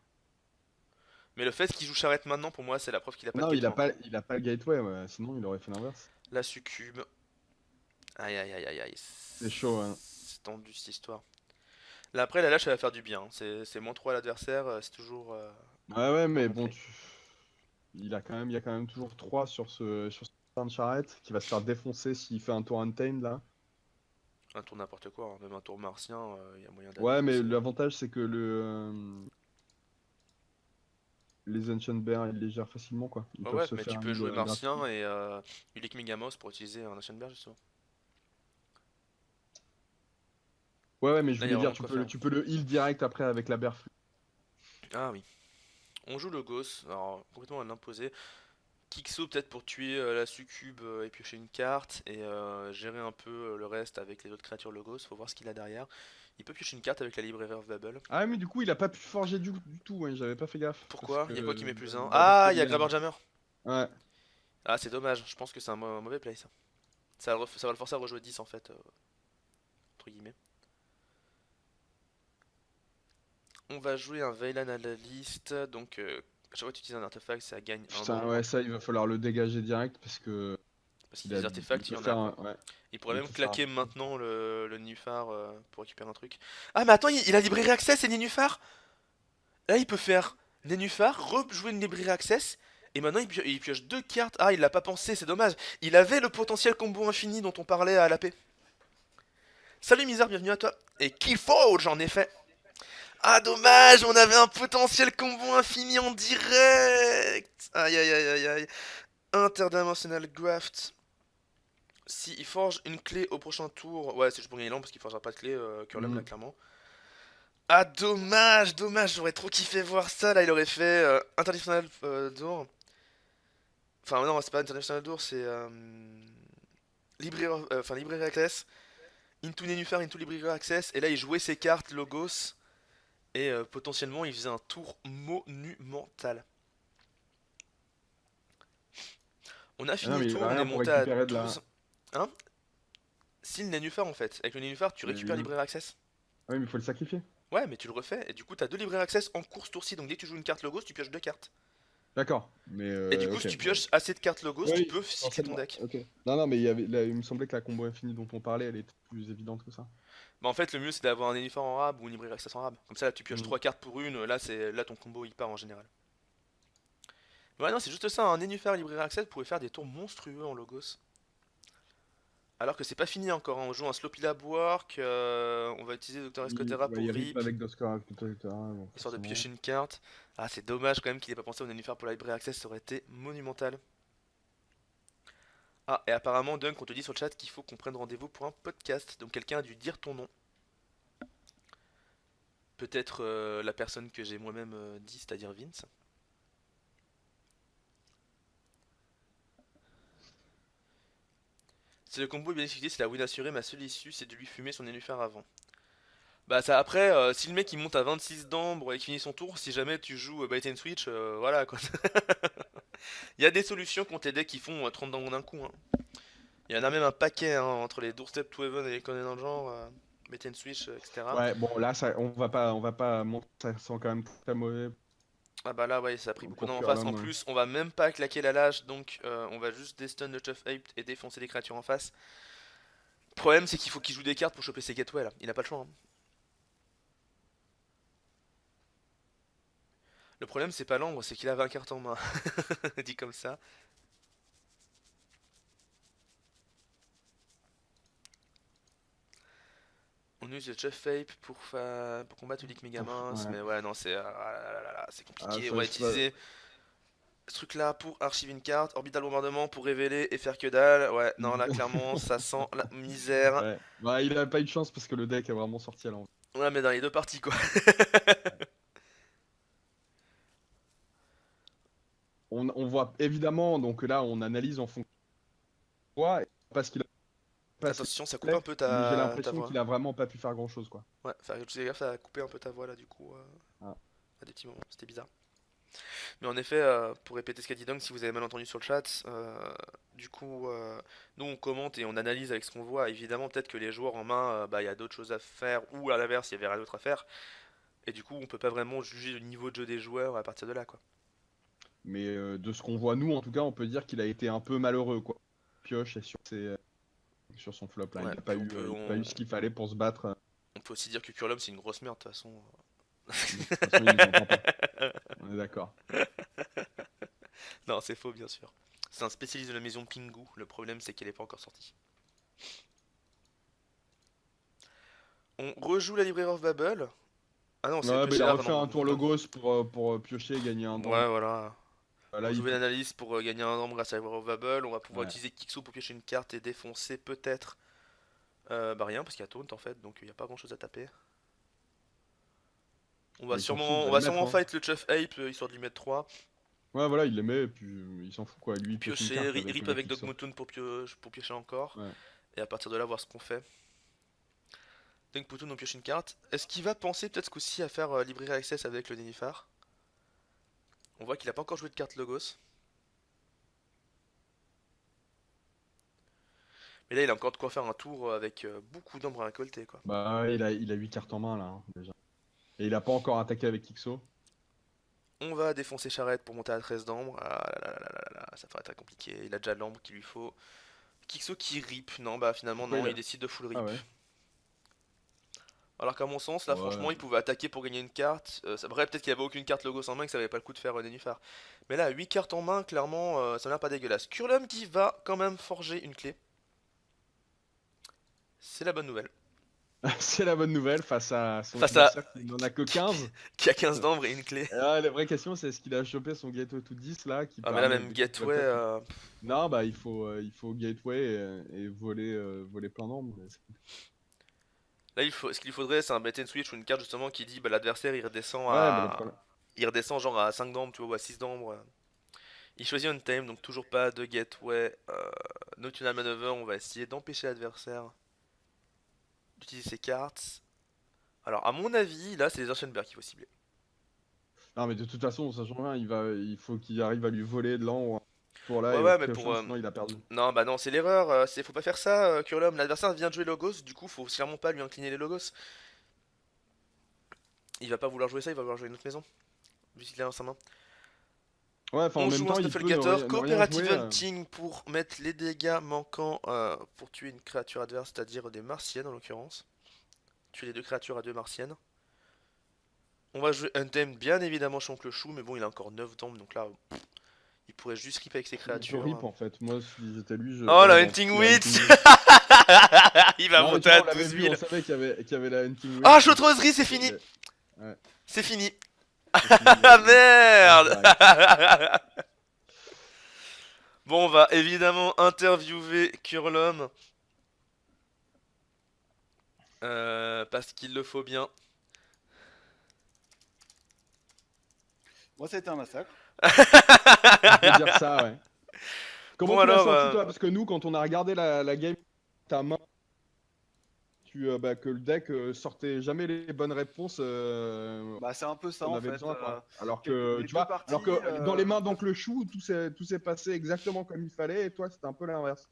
Mais le fait qu'il joue charrette maintenant, pour moi, c'est la preuve qu'il a pas de Non, gateway encore. il a pas le gateway, ouais. Sinon, il aurait fait l'inverse. La succube. Aïe aïe aïe aïe aïe. C'est chaud, hein. C'est tendu cette histoire. Là après, la lâche elle va faire du bien, hein. C'est moins 3 à l'adversaire, c'est toujours Ouais, mais bon bon, play. il y a quand même toujours 3 sur ce turn de charrette qui va se faire défoncer s'il fait un tour untamed là. Un tour n'importe quoi, hein. Même un tour martien, il y a moyen d'aller Ouais, mais foncer. l'avantage c'est que les Ancient Bears ils les gèrent facilement quoi. Ils Ouais, peuvent ouais, se mais faire tu un peux heal jouer gratuit. martien et Ulik Megamos pour utiliser un Ancient Bear justement. Ouais, mais je Là, il y a voulais dire, vraiment de quoi faire. tu peux le heal direct après avec la Bear. Ah oui. On joue le Ghost, alors complètement à l'imposer. Kixo peut-être pour tuer la succube et piocher une carte et gérer un peu le reste avec les autres créatures Logos, faut voir ce qu'il a derrière. Il peut piocher une carte avec la Library of Babel. Ah, mais du coup, il a pas pu forger du tout, ouais, j'avais pas fait gaffe. Parce Pourquoi? que Il y a quoi qui met plus un? bah, parce Ah, que il y a Grabber Jammer. ouais. Ah, c'est dommage, je pense que c'est un mauvais play ça. Ça va le forcer à rejouer 10 en fait, entre guillemets. On va jouer un Veilan à la liste, donc à chaque fois que tu utilises un artefact, ça gagne un Putain, nombre. ouais, ça, il va falloir le dégager direct parce que Parce qu'il y a des il artefacts, il peut y en a faire quoi. ouais, Il pourrait il même peut faire claquer maintenant le Nénuphar pour récupérer un truc. Ah, mais attends, il a Library Access et Nénuphar. Là, il peut faire Nénuphar, rejouer une Library Access, et maintenant il pioche deux cartes. Ah, il l'a pas pensé, c'est dommage. Il avait le potentiel combo infini dont on parlait à l'AP. Salut Misère, bienvenue à toi. Et Keyforge en effet. Ah, dommage, on avait un potentiel combo infini en direct. Aïe aïe aïe aïe aïe. Interdimensional Graft. Si il forge une clé au prochain tour, ouais, c'est juste pour gagner l'an parce qu'il forgera pas de clé, Curlum là Mhm. clairement. Ah, dommage, dommage, j'aurais trop kiffé voir ça. Là, il aurait fait International Door. Enfin, non, c'est pas International Door, c'est Library Access. Into Nenufar, Into Library Access. Et là, il jouait ses cartes Logos. Et potentiellement, il faisait un tour monumental. On a Ah non, fini le mais il tour, va on est rien pour monté à récupérer de la. 12. Hein? Si le Nénuphar en fait. Avec le Nénuphar, tu Mais récupères non. Library Access. Ah oui, mais il faut le sacrifier. Ouais, mais tu le refais. Et du coup, t'as deux Library Access en course tour-ci. Donc dès que tu joues une carte Logos, tu pioches deux cartes. D'accord. Mais Et du coup, si ok. tu pioches assez de cartes Logos, tu Oui, peux cycler ton potentiellement. deck. Ok. Non, non, mais il me semblait que la combo infinie dont on parlait, elle était plus évidente que ça. Bah en fait, le mieux c'est d'avoir un Nénuphar en rab ou une Library Access en rab. Comme ça, là, tu pioches Mhm. 3 cartes pour une. Là ton combo il part en général. Ouais, non, c'est juste ça. Un Nénuphar Library Access pourrait faire des tours monstrueux en Logos. Alors que c'est pas fini encore, hein. On joue un Sloppy Lab Work, on va utiliser Dr. Escotera Ouais, pour il rip rip, avec Doskar, etc. Bon, histoire de forcément. piocher une carte. Ah, c'est dommage quand même qu'il ait pas pensé au Nénuphar pour la Library Access, ça aurait été monumental. Ah, et apparemment, Dunk, on te dit sur le chat qu'il faut qu'on prenne rendez-vous pour un podcast. Donc quelqu'un a dû dire ton nom. Peut-être la personne que j'ai moi-même dit, c'est-à-dire Vince. Si le combo est bien exécuté, c'est la win assurée, ma seule issue c'est de lui fumer son nénuphar avant. Bah ça après, si le mec il monte à 26 d'ambre et qu'il finit son tour, si jamais tu joues bait and switch, voilà quoi. Il y a des solutions contre les decks qui font 30 d'ambre d'un coup, hein. Il y en a même un paquet hein, entre les Doorstep to Heaven et les conneries dans le genre, bait and switch, etc. Ouais, bon, là, ça, on va pas montrer, ça sent quand même très mauvais Ah bah là ouais ça a pris beaucoup pour d'ambre en face. En Curlum. plus on va même pas claquer la lâche, donc on va juste destun le Chuff Ape et défoncer les créatures en face. Le problème c'est qu'il faut qu'il joue des cartes pour choper ses gateways là, il a pas le choix, hein. Le problème c'est pas l'ambre, c'est qu'il a 20 cartes en main. Dit comme ça. On use le Chuff Ape pour combattre Ulik Megamince, Ouais. mais ouais non c'est c'est Ah, compliqué. On va ça- utiliser ce truc là pour archiver une carte, orbital bombardement pour révéler et faire que dalle. Ouais non là clairement ça sent la misère. Ouais. Bah, il a pas eu de chance parce que le deck est vraiment sorti à l'envers. Ouais mais dans les deux parties quoi. On voit évidemment, donc là, on analyse en fonction de quoi, et pas ce qu'il a passé Attention, ça coupe complet, un peu mais j'ai ta l'impression voix. qu'il a vraiment pas pu faire grand chose, quoi. Ouais, fais gaffe, ça a coupé un peu ta voix là, du coup, Ah. à des petits moments, c'était bizarre. Mais en effet, pour répéter ce qu'a dit Dong, si vous avez mal entendu sur le chat, du coup, nous on commente et on analyse avec ce qu'on voit. Évidemment, peut-être que les joueurs en main, bah, il y a d'autres choses à faire, ou à l'inverse, il y avait rien d'autre à faire. Et du coup, on peut pas vraiment juger le niveau de jeu des joueurs à partir de là, quoi. Mais de ce qu'on voit, nous, en tout cas, on peut dire qu'il a été un peu malheureux, quoi. Pioche sur son flop, là. Ouais, Il n'a pas puis eu, il a pas eu ce qu'il fallait pour se battre. on peut aussi dire que Curlum c'est une grosse merde, de toute façon. De toute façon, il nous entend pas. On est d'accord. Non, c'est faux, bien sûr. C'est un spécialiste de la maison Pingu, le problème c'est qu'elle est pas encore sortie. On rejoue la Library of Babel. Ah non, c'est Ouais, mais il pêcher a là, refait pardon. un tour Logos pour piocher et gagner un dent. Ouais, voilà. Là, On il jouait l'analyse pour gagner un nombre grâce à Library of Babel. On va pouvoir Ouais. utiliser Kixo pour piocher une carte et défoncer peut-être. Bah rien, parce qu'il y a Taunt en fait, donc il n'y a pas grand chose à taper. On va Il s'en fout, sûrement, il on va va le mettre, sûrement hein. fight le Chuff Ape histoire de lui mettre 3. Ouais, voilà, il les met, et puis il s'en fout, quoi. Lui, il pioche une Piocher, carte avec rip le avec Kixo. Dogmotoon pour piocher encore. Ouais. Et à partir de là, voir ce qu'on fait. Dogmotoon, on pioche une carte. Est-ce qu'il va penser peut-être ce coup-ci à faire Library Access avec le Nénuphar? On voit qu'il a pas encore joué de carte Logos. Mais là, il a encore de quoi faire un tour avec beaucoup d'ombres à récolter, quoi. Bah, ouais, il a 8 cartes en main, là, hein, déjà. Et il a pas encore attaqué avec Kixo. On va défoncer Charrette pour monter à 13 d'ambre. Ah là là là là là là, ça va être très compliqué. Il a déjà l'ambre qu'il lui faut. Kixo qui rip. Non, bah finalement, Pourquoi non, il a- il décide de full rip. Ah ouais. Alors qu'à mon sens, là, Ouais. franchement, il pouvait attaquer pour gagner une carte. Ça vrai, peut-être qu'il avait aucune carte Logos en main, que ça valait pas le coup de faire Nénuphar. Mais là, 8 cartes en main, clairement, ça n'a l'air pas dégueulasse. Curlum qui va quand même forger une clé. C'est la bonne nouvelle. C'est la bonne nouvelle face à son Face à adversaire qui n'en a que 15. qui a 15 d'ambre et une clé. Ah, la vraie question, c'est est-ce qu'il a chopé son Gateway to 10 là qui Ah, mais là, permet même dès qu'il peut Gateway. attaquer. Non, bah il faut Gateway et voler plein d'ombre. Là, ce qu'il lui faudrait, c'est un bait and switch ou une carte justement qui dit bah, l'adversaire il redescend Ouais, mais le problème. il redescend genre à 5 d'ambre, tu vois, ou à 6 d'ambre. Il choisit un time, donc toujours pas de gateway. Nocturnal Maneuver, on va essayer d'empêcher l'adversaire d'utiliser ses cartes. Alors, à mon avis, là, c'est les Earthshamber qu'il faut cibler. Non, mais de toute façon, ça change rien. Il faut qu'il arrive à lui voler de l'an pour là Ouais, et au ouais, mais piochant, sinon il a perdu. Non, bah non, c'est l'erreur. Faut pas faire ça, Curlum. L'adversaire vient de jouer Logos, du coup, faut clairement pas lui incliner les Logos. Il va pas vouloir jouer ça, il va vouloir jouer une autre maison. Vu qu'il a dans sa main. Ouais, enfin en On même joue un temps, il peut Snufflegator, ne rien Cooperative jouer. Hunting pour mettre les dégâts manquants pour tuer une créature adverse, c'est-à-dire des martiennes en l'occurrence. Tuer les deux créatures à deux martiennes. On va jouer Untamed, bien évidemment, Chonk le Chou, mais bon, il a encore 9 d'ombre, donc là, il pourrait juste rip avec ses Je créatures. rip en fait. Moi, si j'étais lui, je. Oh, la non, Hunting la Witch Hunting Witch. Il va Non, mais tu monter vois, à on l'avait 12 vu, 000. on savait qu'il y avait la Hunting Witch. Ah, Chautroserie, c'est fini. Ouais. C'est fini. C'est fini, Ah ouais. merde. Bon, on va évidemment interviewer Curlum. Parce qu'il le faut bien. Moi, ça a été un massacre. On peut dire ça, ouais. Comment Bon, tu l'as alors, senti toi? Parce que nous, quand on a regardé la game, ta main, que le deck sortait jamais les bonnes réponses. Bah, c'est un peu ça On en avait fait. besoin, quoi. Alors les que, deux tu vois, parties, alors que dans les mains d'Oncle Chou, tout s'est passé exactement comme il fallait, et toi, c'était un peu l'inverse.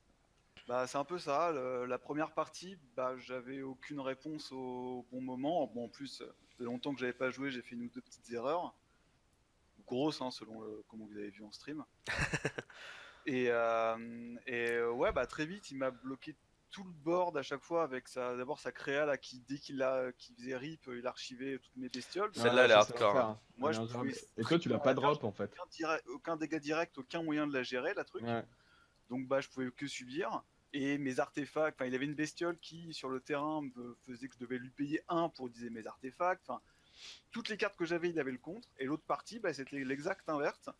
Bah, c'est un peu ça. La première partie, bah, j'avais aucune réponse au bon moment. Bon, en plus, ça fait longtemps que j'avais pas joué, j'ai fait une ou deux petites erreurs. Grosses, hein, selon comment vous avez vu en stream. Ouais, bah, très vite, il m'a bloqué tout le board à chaque fois avec d'abord sa créa là, qui, dès qu'il faisait rip, il archivait toutes mes bestioles. Celle-là, elle est ça, c'est hardcore, l'enfer, hein. Moi, Elle je est pouvais ingérable. Et toi, tu l'as pas drop, en fait. aucun dégât direct, aucun moyen de la gérer, la truc. Ouais. Donc bah je pouvais que subir. Et mes artefacts, enfin il avait une bestiole qui sur le terrain me faisait que je devais lui payer 1 pour utiliser mes artefacts. Enfin, toutes les cartes que j'avais, il avait le contre. Et l'autre partie, bah, c'était l'exact inverse.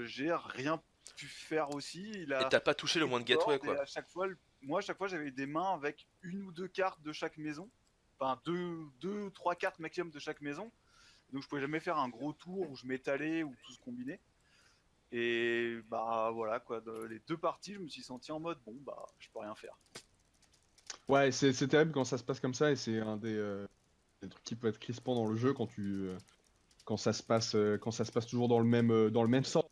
J'ai rien pu faire aussi. Et t'as pas touché le moins de gateway, quoi. Et à chaque fois, moi à chaque fois j'avais des mains avec une ou deux cartes de chaque maison. Enfin deux, trois cartes maximum de chaque maison. Donc je pouvais jamais faire un gros tour où je m'étalais ou tout se combinait. Et bah voilà quoi, les 2 parties, je me suis senti en mode bon bah je peux rien faire. Ouais, c'est terrible quand ça se passe comme ça et c'est un des trucs qui peut être crispant dans le jeu quand quand ça se passe toujours dans le même sens.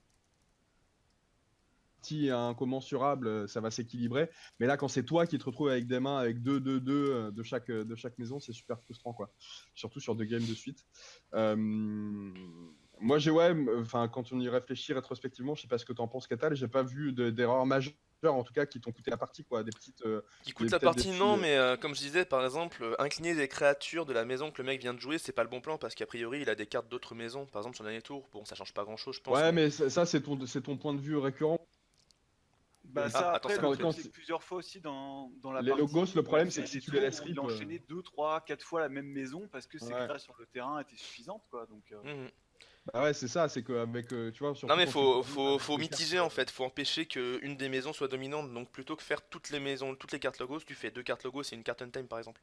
Si incommensurable, ça va s'équilibrer. Mais là, quand c'est toi qui te retrouves avec des mains avec 2-2-2 de chaque maison, c'est super frustrant, quoi. Surtout sur 2 games de suite. Moi, enfin, quand on y réfléchit rétrospectivement, je sais pas ce que t'en penses, Katal, j'ai pas vu d'erreurs majeures, en tout cas, qui t'ont coûté la partie, quoi. Des petites, Qui coûte la peut-être des partie, petits. non, mais comme je disais, par exemple, incliner des créatures de la maison que le mec vient de jouer, c'est pas le bon plan parce qu'a priori il a des cartes d'autres maisons. Par exemple, sur le dernier tour, bon, ça change pas grand chose, je pense, Ouais, mais. mais ça, c'est ton point de vue récurrent. Bah Et ça attends, après c'est un le autre truc quand c'est que plusieurs fois aussi dans la les partie, logos, le il a problème, fait c'est que si des tu les tours laisses où il rip, a enchaîné 2, 3, 4 fois la même maison parce que ses ouais. créations sur le terrain étaient suffisantes quoi. Donc Mhm. Bah ouais, c'est ça, c'est qu'avec, tu vois, Non, surtout mais quand tu combines avec faut des cartes. mitiger en fait, faut empêcher qu'une des maisons soit dominante. Donc plutôt que faire toutes les maisons, toutes les cartes logos, tu fais 2 cartes logos et une carte untime par exemple.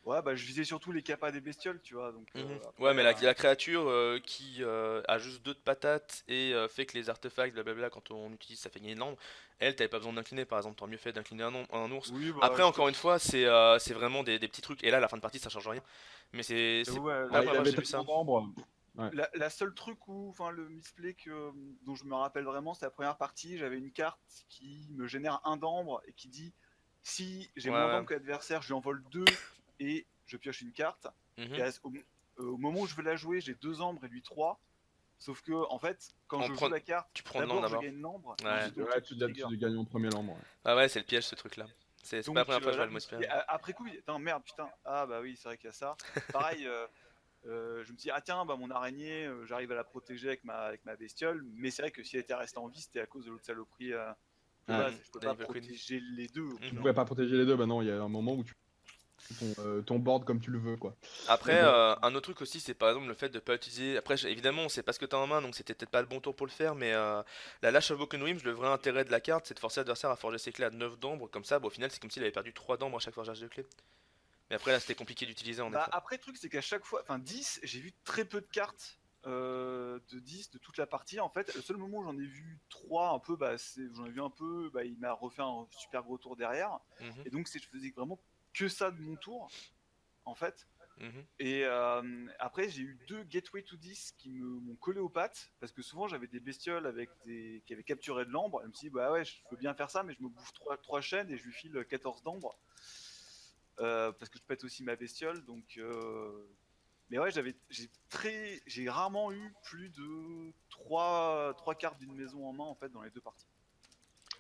ouais bah je visais surtout les capas des bestioles tu vois. Donc Mhm. Ouais, après mais la créature qui a juste 2 de patates et fait que les artefacts, blablabla, quand on utilise, ça fait gagner de l'ambre. Elle, t'avais pas besoin d'incliner par exemple, t'aurais mieux fait d'incliner un ours. oui bah Après, je te encore une fois, c'est vraiment des petits trucs. Et là, à la fin de partie, ça change rien. Mais c'est ouais, la Ouais, il première fois que avait j'ai vu ça. tellement d'ambre. Ouais. la seule truc où, enfin le misplay dont je me rappelle vraiment, c'est la première partie, j'avais une carte qui me génère un d'ambre et qui dit si j'ai Ouais, moins ouais. d'ambre que l'adversaire, je lui envole 2 et je pioche une carte. Et Mhm. au moment où je vais la jouer, j'ai 2 ambres et lui 3. Sauf que en fait, quand On je joue prend... la carte, Tu prends de l'ambre d'abord je d'abord. gagne l'ambre et Ouais. ensuite le Ouais, truc se trigger. tu gagnes en premier l'ambre. Ouais. Ah ouais, c'est le piège ce truc-là. C'est pas la Donc première fois que je vois là, le je me mot suis dit, piège. après coup, attends, merde, putain, ah bah oui, c'est vrai qu'il y a ça. Pareil, je me suis dit, ah tiens, bah mon araignée, j'arrive à la protéger avec ma bestiole, mais c'est vrai que si elle était restée en vie, c'était à cause de l'autre saloperie de Ouais. base. Mhm. Je peux pas D'Evil Queen. protéger les deux au bout Tu d'un Mhm. pouvais pas moment. protéger les deux, bah non, il y a un moment où tu fais ton board comme tu le veux, quoi. Mais Après, bon, un autre truc aussi, c'est par exemple le fait de pas utiliser. Après, évidemment, c'est pas ce que t'as en main, donc c'était peut-être pas le bon tour pour le faire, mais la lâche of Broken Wings, le vrai intérêt de la carte, c'est de forcer l'adversaire à forger ses clés à 9 d'ombre, comme ça, bon, au final, c'est comme s'il avait perdu 3 d'ombre à chaque forgeage de clés. Mais après, là, c'était compliqué d'utiliser en Bah effet. après, le truc, c'est qu'à chaque fois, enfin 10, j'ai vu très peu de cartes de 10 de toute la partie. En fait, le seul moment où j'en ai vu 3 un peu, bah, j'en ai vu un peu, bah, il m'a refait un super gros tour derrière. Mhm, Et donc, je faisais vraiment que ça de mon tour, en fait. mhm. Et après, j'ai eu 2 Gateway to 10 qui m'ont collé aux pattes, parce que souvent j'avais des bestioles qui avaient capturé de l'ambre. Elle me dit, bah ouais, je veux bien faire ça, mais je me bouffe 3 chaînes et je lui file 14 d'ambre, parce que je pète aussi ma bestiole. Donc, mais ouais, j'ai rarement eu plus de 3 cartes d'une maison en main en fait dans les 2 parties.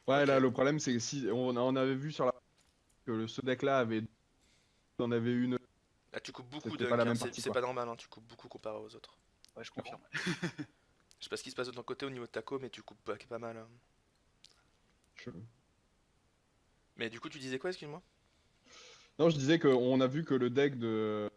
ouais, Ok. là, le problème, c'est que si on avait vu sur la que ce deck-là en avait une, Là, tu coupes beaucoup, c'était pas Dunk, la hein, même partie, c'est quoi. pas normal, hein, tu coupes beaucoup comparé aux autres. Ouais, je confirme. Je sais pas ce qui se passe de ton côté au niveau de ta co, mais tu coupes pas mal, hein. Je- Mais du coup, tu disais quoi, excuse-moi? Non, je disais qu'on a vu que le deck que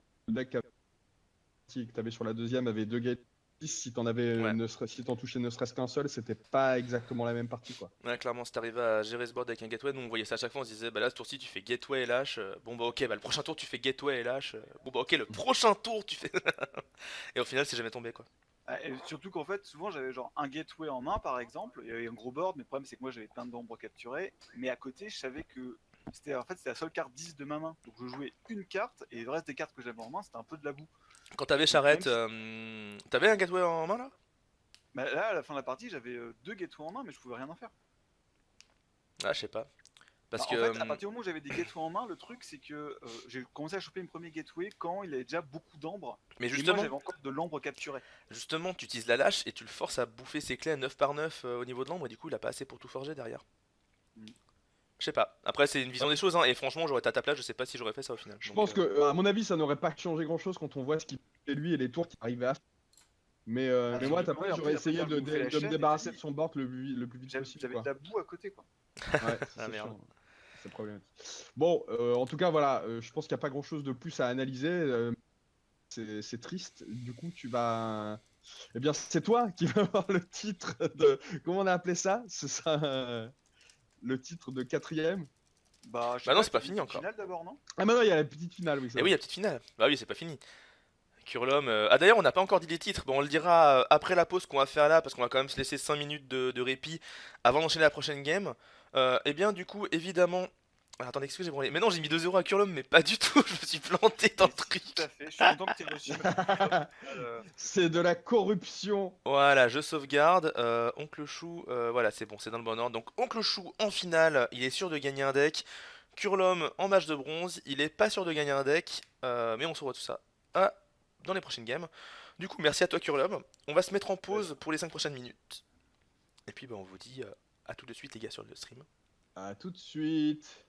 t'avais sur la deuxième avait 2 gates. Si t'en avais, Ouais. si t'en touchais ne serait-ce qu'un seul, c'était pas exactement la même partie, quoi. Ouais, clairement, si t'arrivais à gérer ce board avec un gateway, nous on voyait ça à chaque fois, on se disait, bah là, ce tour-ci, tu fais gateway et lâche. Bon, bah ok, bah le prochain tour, tu fais gateway et lâche. Bon, bah ok, le prochain tour, tu fais. Et au final, c'est jamais tombé, quoi. Et surtout qu'en fait, souvent j'avais genre un gateway en main par exemple, il y avait un gros board, mais le problème c'est que moi j'avais plein d'ombres capturées, mais à côté je savais que c'était la seule carte 10 de ma main, donc je jouais une carte et le reste des cartes que j'avais en main c'était un peu de la boue. Quand t'avais Donc même charrette, si. t'avais un gateway en main là? Bah, là à la fin de la partie j'avais 2 gateways en main, mais je pouvais rien en faire. Ah, je sais pas. Parce Bah, que. en fait, à partir du moment où j'avais des gateways en main, le truc c'est que j'ai commencé à choper mes premiers gateways quand il avait déjà beaucoup d'ambres, Mais et moi j'avais encore de l'ambre capturée. justement, tu utilises la lâche et tu le forces à bouffer ses clés à 9 par 9 au niveau de l'ombre, et du coup, il a pas assez pour tout forger derrière. Mm. Je sais pas. Après, c'est une vision des choses, hein, et franchement, j'aurais été à ta place, je sais pas si j'aurais fait ça au final. Je Donc, pense que, à mon avis, ça n'aurait pas changé grand-chose quand on voit ce qu'il fait lui et les tours qu'il arrivait à faire. Bah, Mais moi, surtout que, ouais, en j'aurais plus, après, essayé quand je bouffais la de me chaîne, débarrasser de son board le plus vite possible, j'avais quoi. de la boue à côté quoi. Ouais, Ah c'est merde. chiant. C'est problématique. Bon, en tout cas, voilà, je pense qu'il n'y a pas grand-chose de plus à analyser. C'est triste. Du coup, tu vas. Eh bien, c'est toi qui vas avoir le titre de. Comment on a appelé ça? Ce sera le titre de quatrième. Bah, je sais Bah non, pas, c'est pas qu'il y a fini une petite encore. finale d'abord, non? Ah, maintenant, il y a la petite finale, oui, c'est Et oui, vrai. la petite finale. Bah oui, c'est pas fini. Kurlom. Ah d'ailleurs, on n'a pas encore dit les titres. Bon, on le dira après la pause qu'on va faire là, parce qu'on va quand même se laisser 5 minutes de répit avant d'enchaîner la prochaine game. Et bien, du coup, évidemment. Ah, attendez, excusez moi mais non, j'ai mis 2 € à Kurlom, mais pas du tout. Je me suis planté dans le truc. Tout à fait. Je suis content que tu aies reçu C'est de la corruption. Voilà, je sauvegarde. Oncle Chou, voilà, c'est bon, c'est dans le bon ordre. Donc, Oncle Chou en finale, il est sûr de gagner un deck. Kurlom en match de bronze, il est pas sûr de gagner un deck. Mais on se revoit tout ça dans les prochaines games. Du coup, merci à toi, Kurlom. On va se mettre en pause pour les 5 prochaines minutes. Et puis, bah, on vous dit à tout de suite, les gars, sur le stream. À tout de suite.